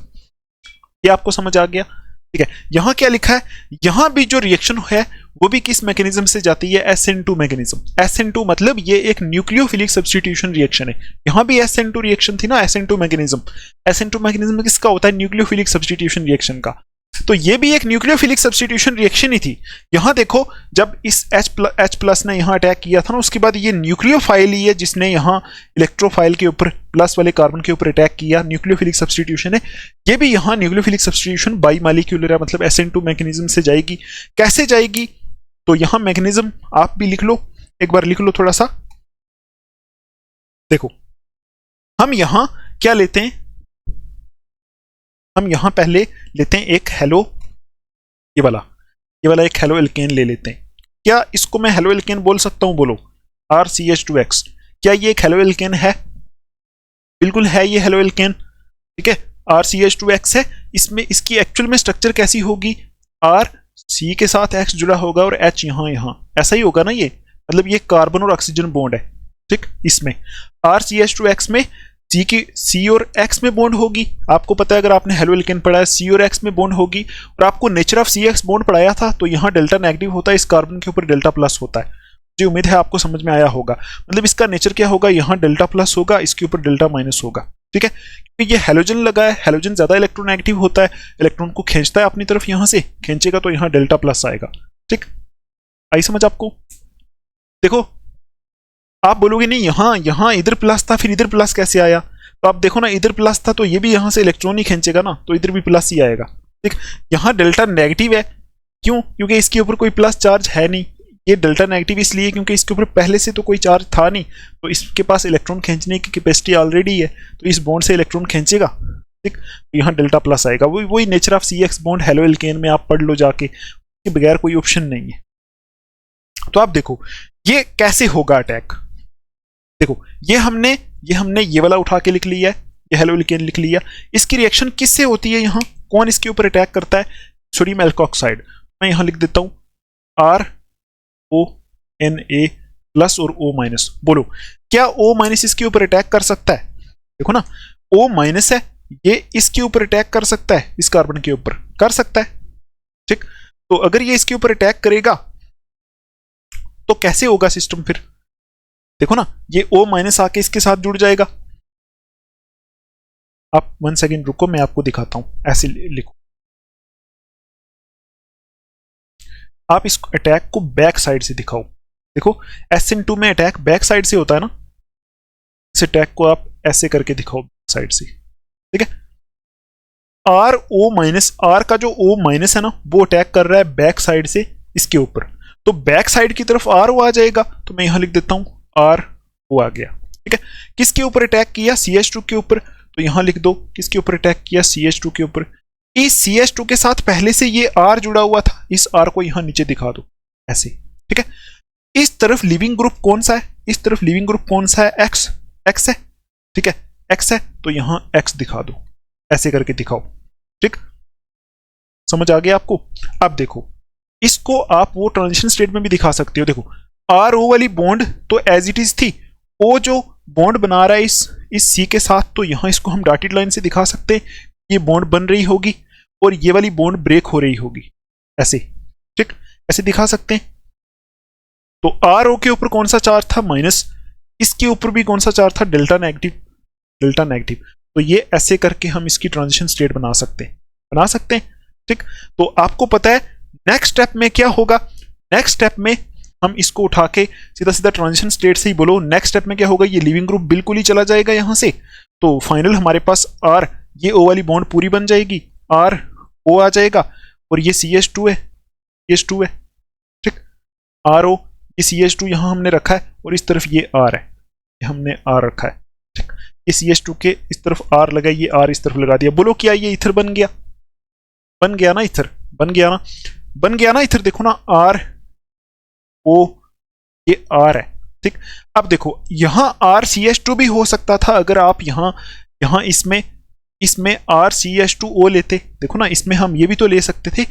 ये आपको समझ आ गया। ठीक है, यहाँ क्या लिखा है, यहाँ भी जो रिएक्शन है वो भी किस मैकेनिज्म से जाती है, SN2 मैकेनिज्म। SN2 मतलब ये एक न्यूक्लियोफिलिक सब्स्टिट्यूशन रिएक्शन है। यहाँ भी SN2 रिएक्शन थी ना, SN2 मैकेनिज्म। SN2 मैकेनिज्म किसका होता है, न्यूक्लियोफिलिक सब्स्टिट्यूशन रिएक्शन का। तो ये भी एक न्यूक्लियोफिलिक सब्स्टिट्यूशन रिएक्शन ही थी। यहाँ देखो जब इस H+ ने यहाँ अटैक किया था ना, उसके बाद ये न्यूक्लियोफाइल ही है जिसने यहाँ इलेक्ट्रोफाइल के ऊपर प्लस वाले कार्बन के ऊपर अटैक किया, न्यूक्लियोफिलिक सब्स्टिट्यूशन है। ये भी यहाँ न्यूक्लियोफिलिक सब्स्टिट्यूशन बाई मालिक्यूलर है, मतलब SN2 मैकेनिज्म से जाएगी। कैसे जाएगी, तो यहाँ मैकेनिज्म आप भी लिख लो, एक बार लिख लो थोड़ा सा। देखो हम यहाँ क्या लेते हैं, हम यहां पहले लेते हैं एक हेलो, ये वाला एक हेलो एल्केन ले लेते हैं। क्या इसको मैं हेलो एल्केन बोल सकता हूं, बोलो RCH2X। क्या ये एक हेलो एल्केन है, बिल्कुल है ये हेलो एल्केन। ठीक है, RCH2X है, इसमें इसकी एक्चुअल में स्ट्रक्चर कैसी होगी, R C के साथ X जुड़ा होगा और H यहाँ ऐसा ही होगा ना, ये मतलब ये कार्बन और ऑक्सीजन बॉन्ड है। ठीक, इसमें RCH2X में C और X में बॉन्ड होगी। आपको पता है अगर आपने हेलो एल्केन पढ़ा है, C और X में बॉन्ड होगी। और आपको नेचर ऑफ CX बॉन्ड पढ़ाया था, तो यहाँ डेल्टा नेगेटिव होता है, इस कार्बन के ऊपर डेल्टा प्लस होता है। मुझे उम्मीद है आपको समझ में आया होगा। मतलब इसका नेचर क्या होगा, यहाँ डेल्टा प्लस होगा, इसके ऊपर डेल्टा माइनस होगा। ठीक है, क्योंकि ये हेलोजन लगा है, हेलोजन ज्यादा इलेक्ट्रोनेगेटिव होता है, इलेक्ट्रॉन को खींचता है अपनी तरफ, यहाँ से खींचेगा तो यहाँ डेल्टा प्लस आएगा। ठीक, आई समझ आपको। देखो आप बोलोगे नहीं यहां यहां इधर प्लस था फिर इधर प्लस कैसे आया, तो आप देखो ना इधर प्लस था तो ये भी यहां से इलेक्ट्रॉन ही खींचेगा ना, तो इधर भी प्लस ही आएगा। ठीक, यहां डेल्टा नेगेटिव है, क्यों? क्योंकि इसके ऊपर कोई प्लस चार्ज है नहीं। ये डेल्टा नेगेटिव इसलिए क्योंकि इसके ऊपर पहले से तो कोई चार्ज था नहीं, तो इसके पास इलेक्ट्रॉन खींचने की कैपेसिटी ऑलरेडी है, तो इस बॉन्ड से इलेक्ट्रॉन खींचेगा। ठीक, तो यहाँ डेल्टा प्लस आएगा। वही nature of C X bond haloalkane में आप पढ़ लो जाके, के बगैर कोई ऑप्शन नहीं है। तो आप देखो ये कैसे होगा अटैक। देखो ये हमने ये वाला उठा के लिख लिया है, ये हेलो एल्केन लिख लिया। इसकी रिएक्शन किससे होती है? यहाँ कौन इसके ऊपर अटैक करता है? Sodium alkoxide. मैं यहाँ लिख देता हूँ RONA प्लस और O माइनस। बोलो क्या O माइनस इसके ऊपर अटैक कर सकता है? देखो ना O माइनस है, ये इसके ऊपर अटैक कर सकता है, इस कार्बन के ऊपर कर सकता है। ठीक, तो अगर ये इसके ऊपर अटैक करेगा तो कैसे होगा सिस्टम फिर? देखो ना ये O माइनस आके इसके साथ जुड़ जाएगा। आप 1 सेकेंड रुको, मैं आपको दिखाता हूं। ऐसे लिखो, आप इस अटैक को बैक साइड से दिखाओ। देखो SN2 में अटैक बैक साइड से होता है ना, इस अटैक को आप ऐसे करके दिखाओ साइड से। ठीक है, RO माइनस, R का जो O माइनस है ना वो अटैक कर रहा है बैक साइड से इसके ऊपर, तो बैक साइड की तरफ RO आ जाएगा। तो मैं यहां लिख देता हूं RO आ गया। ठीक है, किसके ऊपर अटैक किया? CH2 के ऊपर। तो यहां लिख दो किसके ऊपर अटैक किया? CH2 के ऊपर। इस CH2 के साथ पहले से ये R जुड़ा हुआ था, इस R को यहां नीचे दिखा दो ऐसे। ठीक है, इस तरफ लिविंग ग्रुप कौन सा है? इस तरफ लिविंग ग्रुप कौन सा है? X है। ठीक है, X है तो यहां X दिखा दो, ऐसे करके दिखाओ। ठीक, समझ आ गया आपको? अब देखो इसको आप वो ट्रांजिशन स्टेट में भी दिखा सकते हो। देखो RO वाली बॉन्ड तो एज इट इज थी, O जो बॉन्ड बना रहा है इस C के साथ, तो यहां इसको हम डॉटेड लाइन से दिखा सकते हैं, ये बॉन्ड बन रही होगी और ये वाली बॉन्ड ब्रेक हो रही होगी ऐसे। ठीक, ऐसे दिखा सकते हैं। तो RO के ऊपर कौन सा चार्ज था? माइनस। इसके ऊपर भी कौन सा चार्ज था? Delta negative, delta negative. तो ये ऐसे करके हम इसकी ट्रांजिशन स्टेट बना सकते हैं। ठीक, तो आपको पता है नेक्स्ट स्टेप में क्या होगा? नेक्स्ट स्टेप में हम इसको उठा के सीधा सीधा ट्रांजिशन स्टेट से ही बोलो। नेक्स्ट स्टेप में क्या होगा? ये लिविंग ग्रुप बिल्कुल ही चला जाएगा यहां से, तो फाइनल हमारे पास R, ये O वाली बॉन्ड पूरी बन जाएगी, RO आ जाएगा और ये CH2 है। ठीक, RO, ये CH2 यहां हमने रखा है और इस तरफ ये R है, ये हमने R रखा है। ठीक, ये CH2 के इस तरफ R लगा, ये R इस तरफ लगा दिया। बोलो क्या ये इथर बन गया? बन गया ना इथर? बन गया ना इथर? देखो ना RO, ये R है। ठीक, अब देखो यहां RCH2 भी हो सकता था अगर आप यहां इसमें RCH2O लेते। देखो ना इसमें हम ये भी तो ले सकते थे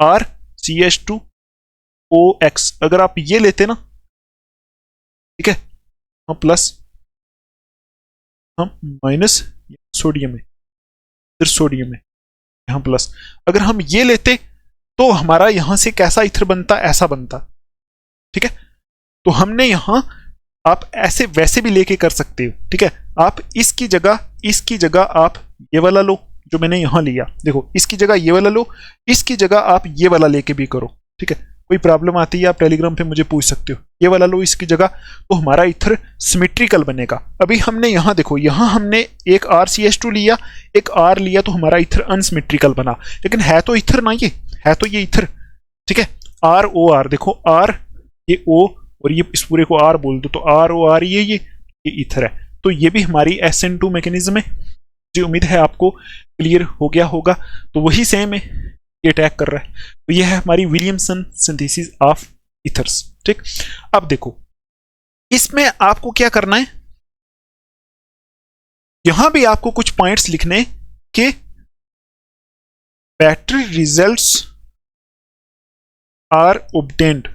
RCH2OX, अगर आप ये लेते ना। ठीक है, हम प्लस, हम माइनस, सोडियम है, फिर सोडियम है, यहां प्लस। अगर हम ये लेते तो हमारा यहां से कैसा इथर बनता? ऐसा बनता। ठीक है, तो हमने यहां, आप ऐसे वैसे भी लेके कर सकते हो। ठीक है, आप इसकी जगह आप ये वाला लो जो मैंने यहां लिया। देखो इसकी जगह ये वाला लो, इसकी जगह आप ये वाला लेके भी करो। ठीक है, कोई प्रॉब्लम आती है आप टेलीग्राम पे मुझे पूछ सकते हो। ये वाला लो इसकी जगह, तो हमारा इथर सिमेट्रिकल बनेगा। अभी हमने यहां देखो, यहां हमने एक RCH2 लिया, एक R लिया, तो हमारा इथर अनसिमेट्रिकल बना, लेकिन है तो इथर ना, ये है तो ये इथर। ठीक है, ROR, देखो R, ये O और ये इस पूरे को R बोल दो, तो ROR ये इथर है। तो ये भी हमारी SN2 मैकेनिज्म है। मुझे उम्मीद है आपको क्लियर हो गया होगा। तो वही सेम है, ये अटैक कर रहा है। तो ये है हमारी विलियमसन सिंथेसिस ऑफ इथर्स। ठीक, अब देखो इसमें आपको क्या करना है, यहां भी आपको कुछ पॉइंट्स लिखने के better results are obtained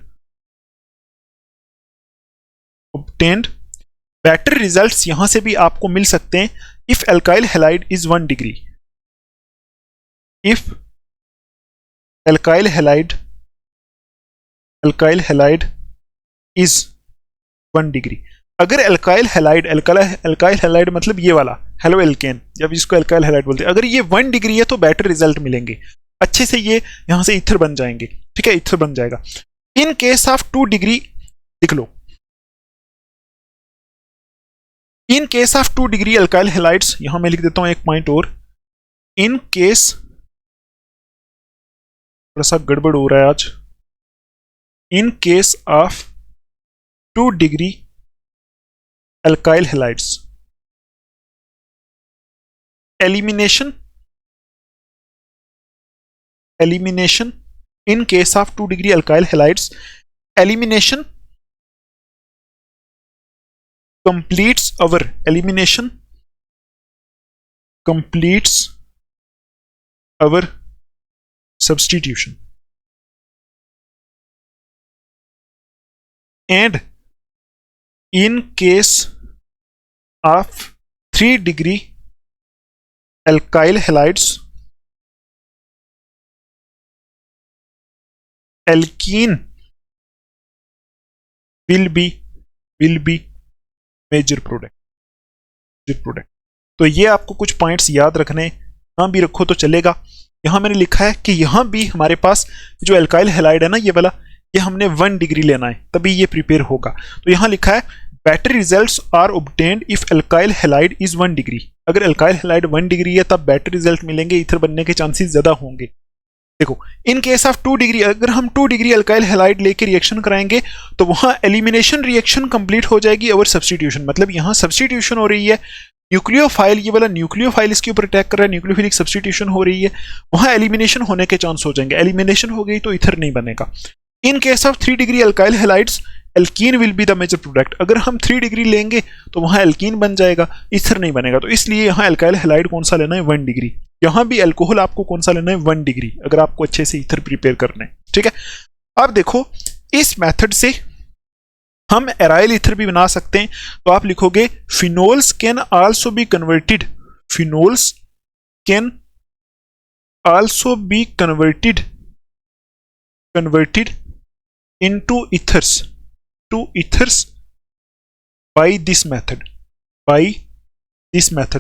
better results यहां से भी आपको मिल सकते हैं। If alkyl halide is 1 degree, if alkyl halide is 1 degree, अगर एल्काइल हैलाइड मतलब ये वाला हेलो एल्केन, जब इसको एल्काइल हैलाइड बोलते हैं, अगर ये 1 डिग्री है तो बैटरी रिजल्ट मिलेंगे अच्छे से, ये यहां से इथर बन जाएंगे। ठीक है, इथर बन जाएगा। इन केस ऑफ 2 डिग्री लिख लो, in case of 2 degree alkyl halides, यहां मैं लिख देता हूं एक पॉइंट और, इन केस, थोड़ा सा गड़बड़ हो रहा है आज, इन case of 2 degree alkyl halides, elimination in case of 2 degree alkyl halides, elimination completes our substitution, and in case of 3 degree alkyl halides, alkene will be major product. तो ये आपको कुछ पॉइंट्स याद रखने, यहां भी रखो तो चलेगा। यहां मैंने लिखा है कि यहां भी हमारे पास जो एल्काइल हैलाइड है ना, ये वाला, ये हमने 1 डिग्री लेना है तभी ये प्रिपेयर होगा। तो यहां लिखा है better results are obtained if alkyl halide is 1 degree. अगर एल्काइल हैलाइड 1 डिग्री है तब बेटर रिजल्ट मिलेंगे, ईथर बनने के चांसेस ज्यादा होंगे। देखो, इन केस ऑफ 2 डिग्री, अगर हम 2 डिग्री अल्काइल हैलाइड लेके रिएक्शन कराएंगे तो वहां एलिमिनेशन रिएक्शन कंप्लीट हो जाएगी और सब्स्टिट्यूशन, मतलब यहां सब्स्टिट्यूशन हो रही है। न्यूक्लियोफाइल, ये वाला न्यूक्लियोफाइल इसके ऊपर अटैक कर रहा है, न्यूक्लियोफिलिक सब्स्टिट्यूशन हो रही है, वहां एलिमिनेशन होने के चांस हो जाएंगे। एलिमिनेशन हो गई तो ईथर नहीं बनेगा। In case of 3 degree alkyl halides, alkene will be the major product. अगर हम 3 डिग्री लेंगे तो वहां एल्कीन बन जाएगा, ईथर नहीं बनेगा। तो इसलिए यहां अल्काइल हैलाइड कौन सा लेना है, 1 डिग्री। यहां भी अल्कोहल आपको कौन सा लेना है, 1 डिग्री, अगर आपको अच्छे से ईथर प्रिपेयर करना है। ठीक है, अब देखो इस मेथड से हम एराइल ईथर भी बना सकते हैं। तो आप लिखोगे phenols can also be converted, phenols can also be converted into ethers by this method,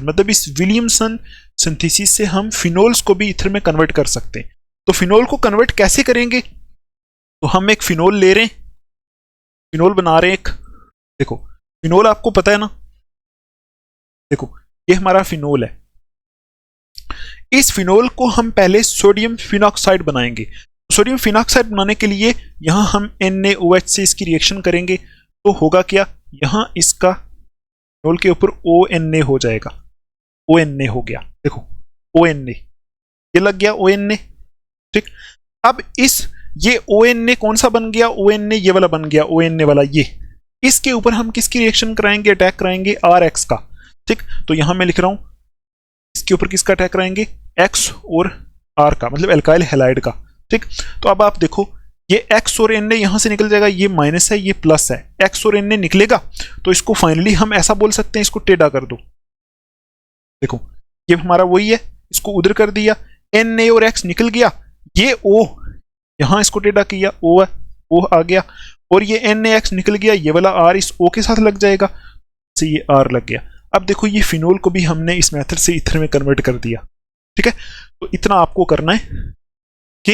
मतलब इस विलियमसन सिंथेसिस से हम फिनोल्स को भी ईथर में कन्वर्ट कर सकते हैं। तो फिनोल को कन्वर्ट कैसे करेंगे, तो हम एक फिनोल ले रहे हैं, फिनोल बना रहे हैं एक। देखो फिनोल आपको पता है ना, देखो ये हमारा फिनोल है। इस फिनोल को हम पहले सोडियम फिनॉक्साइड बनाएंगे। सोडियम फिनॉक्साइड बनाने के लिए यहां हम NaOH से इसकी रिएक्शन करेंगे तो होगा क्या, यहां इसका फिनोल के ऊपर ONa हो जाएगा, ONa हो गया। देखो ONa, ये लग गया ONa। ठीक, अब ये ONa कौन सा बन गया, ONa ये वाला बन गया, ONa वाला ये। इसके ऊपर हम किसकी रिएक्शन कराएंगे, अटैक कराएंगे RX का। ठीक, तो यहां मैं लिख रहा हूं इसके ऊपर किसका अटैक कराएंगे, X और R का, मतलब एल्काइल हैलाइड का। ठीक, तो अब आप देखो ये X और Na यहां से निकल जाएगा, ये माइनस है ये प्लस है, X और Na निकलेगा तो इसको फाइनली हम ऐसा बोल सकते हैं, इसको टेढ़ा कर दो। देखो ये हमारा वही है, इसको उधर कर दिया, Na और X निकल गया, ये O यहां इसको टेढ़ा किया, O है, O आ गया, और ये NaX निकल गया, ये वाला R इस O के साथ लग जाएगा, से ये R लग गया। अब देखो ये फिनोल को भी हमने इस मेथड से ईथर में कन्वर्ट कर दिया। ठीक है, तो इतना आपको करना है कि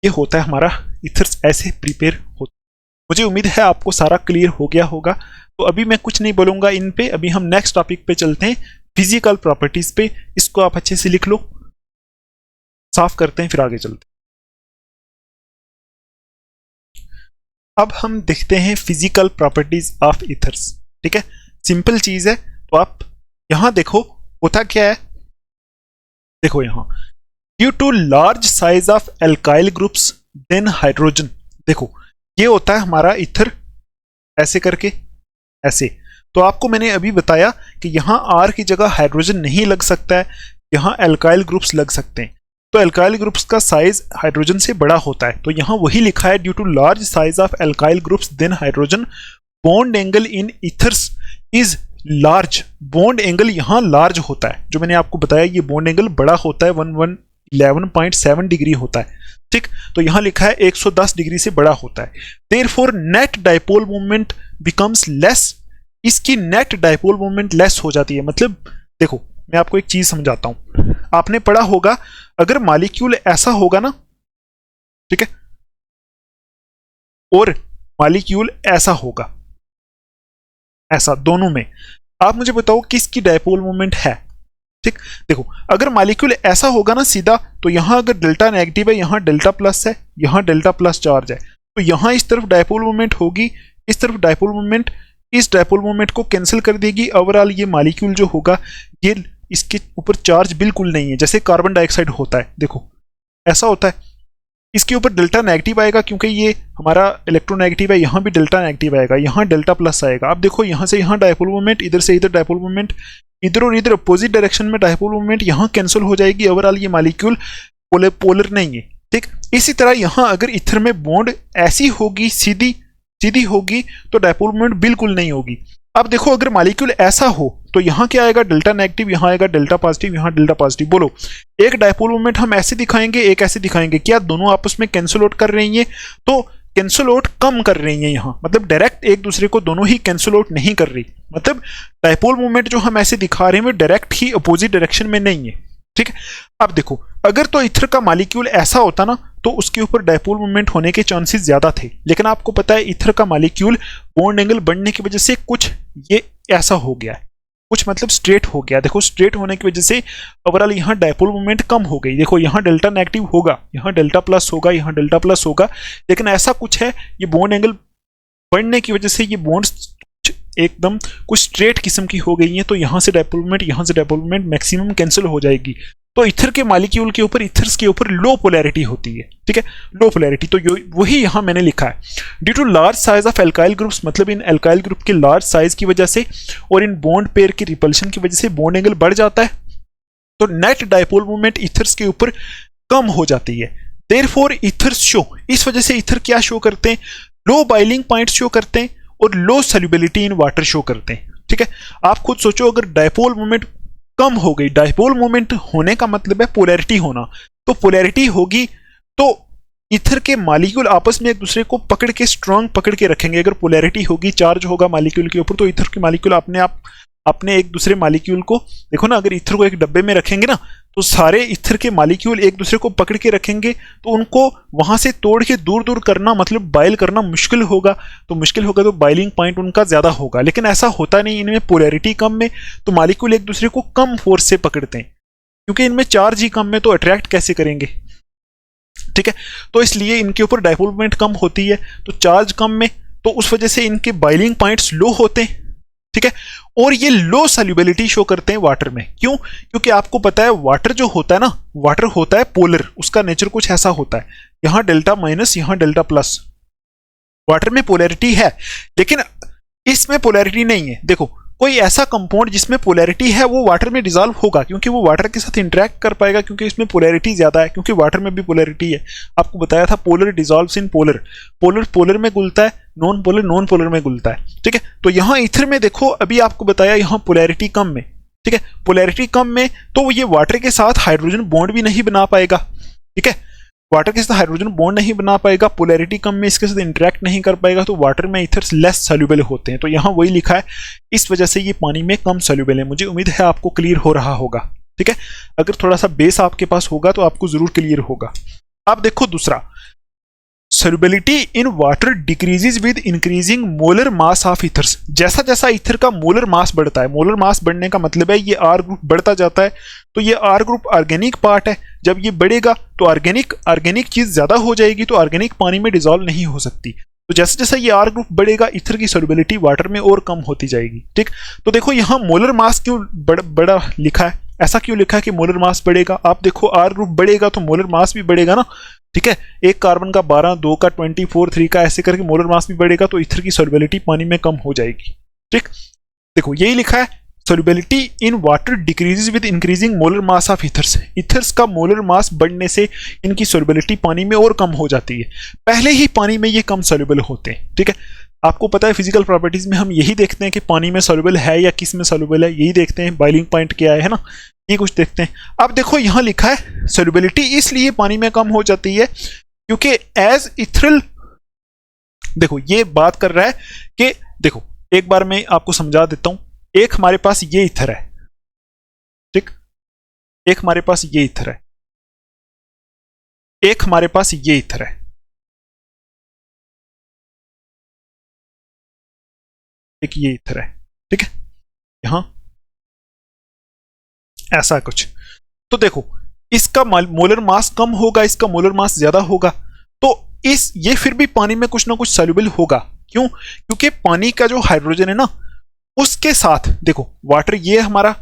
ये होता है हमारा ईथर्स ऐसे प्रिपेयर होता है। मुझे उम्मीद है आपको सारा क्लियर हो गया होगा। तो अभी मैं कुछ नहीं बोलूंगा इन पे, अभी हम नेक्स्ट टॉपिक पे चलते हैं, फिजिकल प्रॉपर्टीज पे। इसको आप अच्छे से लिख लो, साफ करते हैं फिर आगे चलते हैं। अब हम देखते हैं फिजिकल प्रॉपर्टीज ऑफ ईथर्स। ठीक है, सिंपल चीज है। तो आप यहां देखो होता क्या है, देखो यहां due to large size of alkyl groups then hydrogen. देखो ये होता है हमारा ईथर ऐसे करके ऐसे। तो आपको मैंने अभी बताया कि यहां R की जगह हाइड्रोजन नहीं लग सकता है, यहां एल्काइल ग्रुप्स लग सकते हैं। तो एल्काइल ग्रुप्स का साइज हाइड्रोजन से बड़ा होता है, तो यहां वही लिखा है due to large size of alkyl groups then hydrogen bond angle in ethers is large. Bond angle यहां लार्ज होता है, जो मैंने आपको बताया ये बॉन्ड एंगल बड़ा होता है, 11.7 डिग्री होता है। ठीक, तो यहां लिखा है 110 डिग्री से बड़ा होता है। Therefore net dipole moment becomes less, इसकी नेट डाइपोल मोमेंट लेस हो जाती है। मतलब देखो मैं आपको एक चीज समझाता हूं, आपने पढ़ा होगा अगर मॉलिक्यूल ऐसा होगा ना, ठीक है, और मॉलिक्यूल ऐसा होगा, ऐसा दोनों में, आप मुझे बताओ किसकी डायपोल मोमेंट है। ठीक, देखो अगर मॉलिक्यूल ऐसा होगा ना सीधा, तो यहां अगर डेल्टा नेगेटिव है, यहां डेल्टा प्लस है, यहां डेल्टा प्लस चार्ज है, तो यहां इस तरफ डायपोल मोमेंट होगी, इस तरफ डायपोल मोमेंट, इस डायपोल मोमेंट को कैंसिल कर देगी। ओवरऑल ये मॉलिक्यूल जो होगा, ये इसके ऊपर चार्ज बिल्कुल नहीं है, जैसे कार्बन डाइऑक्साइड होता है, देखो ऐसा होता है। इसके ऊपर डेल्टा नेगेटिव आएगा क्योंकि ये हमारा इलेक्ट्रोनेगेटिव है, यहाँ भी डेल्टा नेगेटिव आएगा, यहाँ डेल्टा प्लस आएगा। अब देखो यहाँ से यहाँ डायपोल मोमेंट, इधर से इधर डायपोल मोमेंट, इधर और इधर अपोजिट डायरेक्शन में डायपोल मोमेंट, यहाँ कैंसिल हो जाएगी। ओवरऑल ये मॉलिक्यूल पोलर नहीं है। ठीक, इसी तरह यहाँ अगर इथर में बॉन्ड ऐसी होगी, सीधी सीधी होगी, तो डायपोल मोमेंट बिल्कुल नहीं होगी। अब देखो अगर मॉलिक्यूल ऐसा हो, तो यहाँ क्या आएगा, डेल्टा नेगेटिव, यहाँ आएगा डेल्टा पॉजिटिव, यहाँ डेल्टा पॉजिटिव। बोलो एक डायपोल मोमेंट हम ऐसे दिखाएंगे, एक ऐसे दिखाएंगे, क्या दोनों आपस में कैंसिल आउट कर रही हैं? तो कैंसिल आउट कम कर रही हैं यहाँ, मतलब डायरेक्ट एक दूसरे को दोनों ही कैंसिल आउट नहीं कर रही। मतलब डायपोल मोमेंट जो हम ऐसे दिखा रहे हैं वो डायरेक्ट ही अपोजिट डायरेक्शन में नहीं है। ठीक है, अब देखो अगर तो इथर का मॉलिक्यूल ऐसा होता ना, तो उसके ऊपर डायपोल मोमेंट होने के चांसेस ज्यादा थे, लेकिन आपको पता है इथर का मॉलिक्यूल बॉन्ड एंगल बढ़ने की वजह से कुछ ये ऐसा हो गया है, कुछ मतलब स्ट्रेट हो गया। देखो स्ट्रेट होने की वजह से ओवरऑल यहाँ डायपोल मोमेंट कम हो गई। देखो यहाँ डेल्टा नेगेटिव होगा, यहाँ डेल्टा प्लस होगा, यहाँ डेल्टा प्लस होगा, लेकिन ऐसा कुछ है, ये बॉन्ड एंगल बढ़ने की वजह से ये बॉन्ड्स एकदम कुछ स्ट्रेट किस्म की हो गई हैं, तो यहाँ से डायपोल मोमेंट, यहाँ से डायपोल मोमेंट मैक्सिमम कैंसिल हो जाएगी। तो इथर के मॉलिक्यूल के ऊपर, इथर्स के ऊपर लो पोलैरिटी होती है। ठीक है, लो पोलैरिटी, तो वही यहाँ मैंने लिखा है। Due to large size of alkyl groups, मतलब इन एल्काइल ग्रुप के लार्ज साइज की वजह से और इन बॉन्ड पेयर की रिपल्शन की वजह से बॉन्ड एंगल बढ़ जाता है, तो नेट डायपोल मोमेंट इथर्स के ऊपर कम हो जाती है। देयरफॉर इथर्स शो, इस वजह से इथर क्या शो करते हैं, लो बॉइलिंग पॉइंट शो करते हैं और लो सॉल्युबिलिटी इन वाटर शो करते हैं। ठीक है, आप खुद सोचो अगर डायपोल मोमेंट कम हो गई, डायपोल मोमेंट होने का मतलब है पोलैरिटी होना, तो पोलैरिटी होगी तो इथर के मॉलिक्यूल आपस में एक दूसरे को पकड़ के स्ट्रांग पकड़ के रखेंगे। अगर पोलैरिटी होगी, चार्ज होगा मॉलिक्यूल के ऊपर, तो इथर के मॉलिक्यूल अपने एक दूसरे मॉलिक्यूल को, देखो ना अगर इथर को एक डब्बे में रखेंगे ना, तो सारे इथर के मॉलिक्यूल एक दूसरे को पकड़ के रखेंगे, तो उनको वहां से तोड़ के दूर दूर करना, मतलब बाइल करना मुश्किल होगा। तो बाइलिंग पॉइंट उनका ज्यादा होगा, लेकिन ऐसा होता नहीं, इनमें पोलैरिटी कम में तो मॉलिक्यूल एक दूसरे को कम फोर्स से पकड़ते हैं, क्योंकि इनमें चार्ज ही कम में, तो अट्रैक्ट कैसे करेंगे। ठीक है, तो इसलिए इनके ऊपर डायपोल मोमेंट कम होती है, तो चार्ज कम में, तो उस वजह से इनके बाइलिंग पॉइंट्स लो होते हैं। ठीक है, और ये लो सॉल्युबिलिटी शो करते हैं वाटर में। क्यों? क्योंकि आपको पता है वाटर जो होता है ना, वाटर होता है पोलर, उसका नेचर कुछ ऐसा होता है, यहां डेल्टा माइनस, यहां डेल्टा प्लस। वाटर में पोलैरिटी है, लेकिन इसमें पोलैरिटी नहीं है। देखो कोई ऐसा कंपाउंड जिसमें पोलैरिटी है वो वाटर में डिसॉल्व होगा, क्योंकि वो वाटर के साथ इंटरेक्ट कर पाएगा, क्योंकि इसमें पोलैरिटी ज्यादा है, क्योंकि वाटर में भी पोलैरिटी है। आपको बताया था polar dissolves in polar, polar polar में घुलता है, नॉन पोलर में घुलता है। ठीक है, तो यहाँ इथर में देखो, अभी आपको बताया यहाँ पोलैरिटी कम में। ठीक है, पोलैरिटी कम में तो ये वाटर के साथ हाइड्रोजन बॉन्ड भी नहीं बना पाएगा। ठीक है, वाटर के साथ हाइड्रोजन बॉन्ड नहीं बना पाएगा, पोलैरिटी कम में इसके साथ इंटरेक्ट नहीं कर पाएगा, तो वाटर में इथर्स लेस सॉल्युबल होते हैं। तो यहाँ वही लिखा है, इस वजह से ये पानी में कम सॉल्युबल है। मुझे उम्मीद है आपको क्लियर हो रहा होगा। ठीक है, अगर थोड़ा सा बेस आपके पास होगा तो आपको जरूर क्लियर होगा। अब देखो दूसरा, solubility in water decreases with increasing molar mass of ethers। जैसा जैसा ईथर का मोलर मास बढ़ता है, मोलर मास बढ़ने का मतलब है ये आर ग्रुप बढ़ता जाता है, तो ये आर ग्रुप ऑर्गेनिक पार्ट है, जब ये बढ़ेगा तो ऑर्गेनिक चीज ज्यादा हो जाएगी, तो ऑर्गेनिक पानी में डिसॉल्व नहीं हो सकती। तो जैसे जैसा ये आर ग्रुप बढ़ेगा, ईथर की सॉल्युबिलिटी वाटर में और कम होती जाएगी। ठीक, तो देखो यहाँ मोलर मास क्यों बड़ा लिखा है, ऐसा क्यों लिखा है कि मोलर मास बढ़ेगा। आप देखो आर ग्रुप बढ़ेगा तो मोलर मास भी बढ़ेगा ना। ठीक है, एक कार्बन का 12, 2 का 24, 3 का, ऐसे करके मोलर मास भी बढ़ेगा, तो इथर की सॉल्युबिलिटी पानी में कम हो जाएगी। ठीक, देखो यही लिखा है, solubility in water decreases with increasing molar mass of ethers. Ethers का मोलर मास बढ़ने से इनकी सॉल्युबिलिटी पानी में और कम हो जाती है, पहले ही पानी में ये कम सॉल्युबल होते हैं। ठीक है, आपको पता है फिजिकल प्रॉपर्टीज में हम यही देखते हैं कि पानी में सॉल्युबल है या किस में सॉल्युबल है, यही देखते हैं, बॉइलिंग पॉइंट क्या है ना, ये कुछ देखते हैं। अब देखो यहां लिखा है सॉल्युबिलिटी इसलिए पानी में कम हो जाती है क्योंकि एज इथरल, देखो ये बात कर रहा है कि देखो एक बार मैं आपको समझा देता हूं, एक हमारे पास ये इथर है, ठीक, एक हमारे पास ये इथर है, एक हमारे पास ये इथर है, एक ये इथर है। ठीक है, यहां ऐसा कुछ। तो देखो इसका मोलर मास कम होगा, इसका मोलर मास ज्यादा होगा, तो ये फिर भी पानी में कुछ ना कुछ सॉल्युबल होगा। क्यों? क्योंकि पानी का जो हाइड्रोजन है ना, उसके साथ देखो वाटर ये हमारा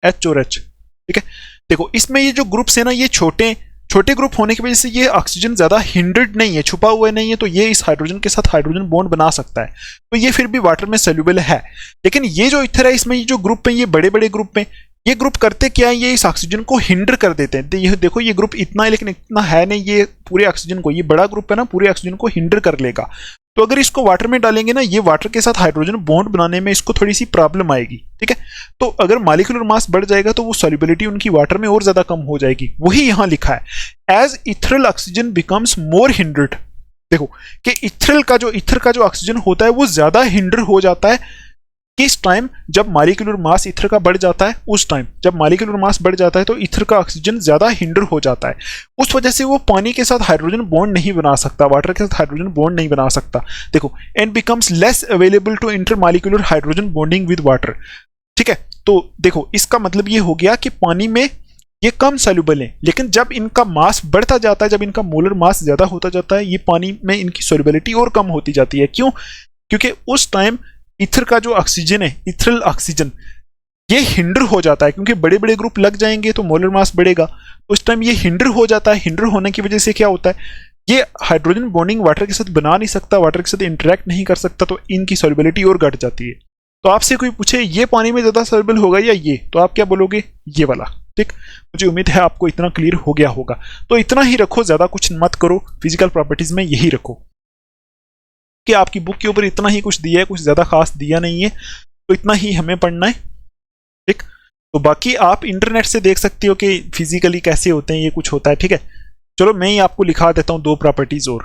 H और H, ठीक है। देखो इसमें ये जो ग्रुप्स है ना, ये छोटे छोटे ग्रुप होने की वजह से ये ऑक्सीजन ज्यादा हिंड्रेड नहीं है, छुपा हुआ नहीं है, तो ये इस हाइड्रोजन के साथ हाइड्रोजन बॉन्ड बना सकता है, तो ये फिर भी वाटर में सोल्यूबल है। लेकिन ये जो इथर है, इसमें ये जो ग्रुप है, ये बड़े बड़े ग्रुप में ये ग्रुप करते क्या है, ये इस ऑक्सीजन को हिंडर कर देते हैं। ये देखो ये ग्रुप इतना है लेकिन इतना है नहीं, ये पूरे ऑक्सीजन को, ये बड़ा ग्रुप है ना, पूरे ऑक्सीजन को हिंडर कर लेगा। तो अगर इसको वाटर में डालेंगे ना, ये वाटर के साथ हाइड्रोजन बॉन्ड बनाने में इसको थोड़ी सी प्रॉब्लम आएगी, ठीक है। तो अगर मॉलिक्यूलर मास बढ़ जाएगा तो वो सॉल्युबिलिटी उनकी वाटर में और ज्यादा कम हो जाएगी। वही यहां लिखा है, as ethereal oxygen becomes more hindered. देखो कि इथर का जो ऑक्सीजन होता है वो ज्यादा हिंडर हो जाता है किस टाइम, जब मॉलिक्यूलर मास इथर का बढ़ जाता है। उस टाइम जब मॉलिक्यूलर मास बढ़ जाता है तो इथर का ऑक्सीजन ज्यादा हिंडर हो जाता है, उस वजह से वो पानी के साथ हाइड्रोजन बॉन्ड नहीं बना सकता, वाटर के साथ हाइड्रोजन बॉन्ड नहीं बना सकता। देखो and becomes less available to intermolecular hydrogen bonding with water, ठीक है। तो देखो इसका मतलब ये हो गया कि पानी में ये कम सॉल्युबल है, लेकिन जब इनका मास बढ़ता जाता है, जब इनका मोलर मास ज्यादा होता जाता है, ये पानी में इनकी सॉल्युबिलिटी और कम होती जाती है। क्यों? क्योंकि उस टाइम इथर का जो ऑक्सीजन है, इथरल ऑक्सीजन, ये हिंडर हो जाता है, क्योंकि बड़े बड़े ग्रुप लग जाएंगे तो मोलर मास बढ़ेगा, उस टाइम ये हिंडर हो जाता है। हिंडर होने की वजह से क्या होता है, ये हाइड्रोजन बॉन्डिंग वाटर के साथ बना नहीं सकता, वाटर के साथ इंटरेक्ट नहीं कर सकता, तो इनकी सॉल्युबिलिटी और घट जाती है। तो आपसे कोई पूछे ये पानी में ज्यादा सॉल्युबल होगा या ये, तो आप क्या बोलोगे? ये वाला, ठीक। मुझे उम्मीद है आपको इतना क्लियर हो गया होगा। तो इतना ही रखो, ज्यादा कुछ मत करो, फिजिकल प्रॉपर्टीज में यही रखो कि आपकी बुक के ऊपर इतना ही कुछ दिया है, कुछ ज्यादा खास दिया नहीं है, तो इतना ही हमें पढ़ना है, ठीक। तो बाकी आप इंटरनेट से देख सकते हो कि फिजिकली कैसे होते हैं, ये कुछ होता है, ठीक है। चलो मैं ही आपको लिखा देता हूं 2 प्रॉपर्टीज और।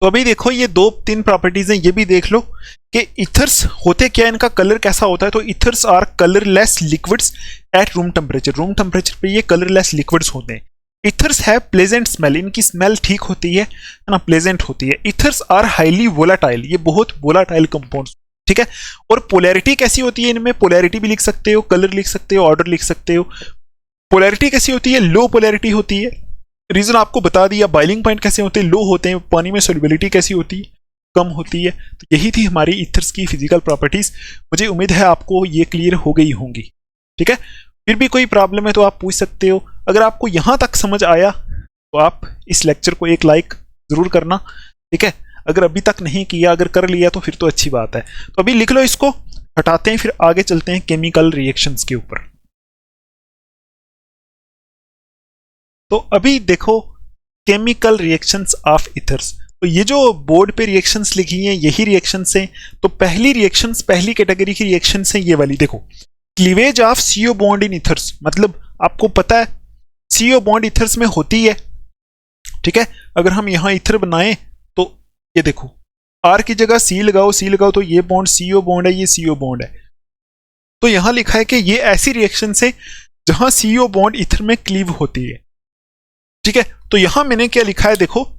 तो अभी देखो ये 2-3 प्रॉपर्टीज हैं, ये भी देख लो कि इथर्स होते क्या, इनका कलर कैसा होता है। तो ethers are colourless liquids at room temperature. Room temperature पे ये कलरलेस लिक्विड्स होते हैं। इथर्स है प्लेजेंट स्मेल, इनकी स्मेल ठीक होती है ना, प्लेजेंट होती है। इथर्स आर हाईली वोलाटाइल, ये बहुत वोलाटाइल कंपाउंड्स, ठीक है। और पोलैरिटी कैसी होती है इनमें, पोलैरिटी भी लिख सकते हो, कलर लिख सकते हो, ऑर्डर लिख सकते हो। पोलैरिटी कैसी होती है, लो पोलैरिटी होती है। रीजन आपको बता दिया, बॉइलिंग पॉइंट कैसे होते हैं, लो होते हैं। पानी में सॉल्युबिलिटी कैसी होती है, कम होती है। तो यही थी हमारी इथर्स की फिजिकल प्रॉपर्टीज। मुझे उम्मीद है आपको ये क्लियर हो गई होंगी, ठीक है। फिर भी कोई प्रॉब्लम है तो आप पूछ सकते हो। अगर आपको यहां तक समझ आया तो आप इस लेक्चर को एक लाइक जरूर करना, ठीक है। अगर अभी तक नहीं किया, अगर कर लिया तो फिर तो अच्छी बात है। तो अभी लिख लो इसको, हटाते हैं, फिर आगे चलते हैं केमिकल रिएक्शंस के ऊपर। तो अभी देखो केमिकल रिएक्शंस ऑफ इथर्स। तो ये जो बोर्ड पे रिएक्शंस लिखी हैं यही रिएक्शंस हैं। तो पहली रिएक्शंस, पहली कैटेगरी की रिएक्शंस हैं ये वाली। देखो cleavage of CO bond in ethers, मतलब आपको पता है CO बॉन्ड इथर्स में होती है, ठीक है। अगर हम यहां इथर बनाएं तो ये देखो R की जगह C लगाओ, तो ये बॉन्ड CO बॉन्ड है, ये CO बॉन्ड है। तो यहां लिखा है कि ये ऐसी रिएक्शन है जहां CO बॉन्ड इथर में क्लीव होती है, ठीक है। तो यहां मैंने क्या लिखा है, देखो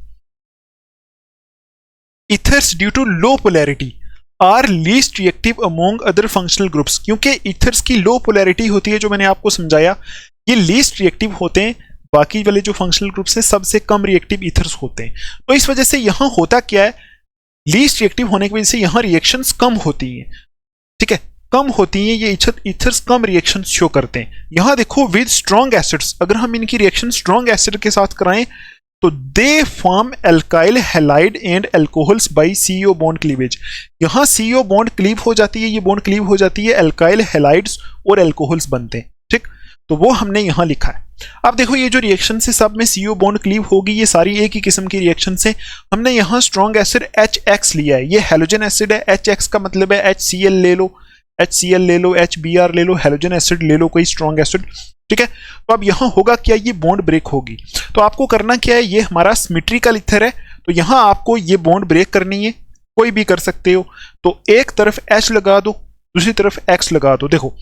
ethers due to low polarity are least reactive among other functional groups. क्योंकि इथर्स की लो पोलैरिटी होती है, जो मैंने आपको समझाया, ये लीस्ट रिएक्टिव होते हैं, बाकी वाले जो फंक्शनल ग्रुप्स हैं सबसे कम रिएक्टिव इथर्स होते हैं। तो इस वजह से यहां होता क्या है, लीस्ट रिएक्टिव होने की वजह से यहां रिएक्शंस कम होती हैं, ठीक है, कम होती हैं। ये इथर्स कम रिएक्शन शो करते हैं। यहां देखो विद स्ट्रॉन्ग एसिड्स, अगर हम इनकी रिएक्शन स्ट्रॉन्ग एसिड के साथ कराएं तो they form alkyl halide and alcohols by CO bond cleavage. यहां CO बॉन्ड क्लीव हो जाती है, ये बॉन्ड क्लीव हो जाती है, एल्काइल हैलाइड्स और एल्कोहल्स बनते हैं, ठीक। तो वो हमने यहां लिखा है। अब देखो ये जो रिएक्शन है सब में CO बॉन्ड क्लीव होगी, ये सारी एक ही किस्म की रिएक्शन है। हमने यहां स्ट्रॉन्ग एसिड HX लिया है, ये हैलोजन एसिड है। HX का मतलब है HCl ले लो, HCl ले लो, HBr ले लो, हैलोजन एसिड ले लो, कोई स्ट्रॉन्ग एसिड, ठीक है। तो अब यहां होगा क्या, ये बॉन्ड ब्रेक होगी। तो आपको करना क्या है, ये हमारा सिमेट्रिकल इथर है, तो यहां आपको ये बॉन्ड ब्रेक करनी है, कोई भी कर सकते हो। तो एक तरफ H लगा दो, दूसरी तरफ X लगा दो। देखो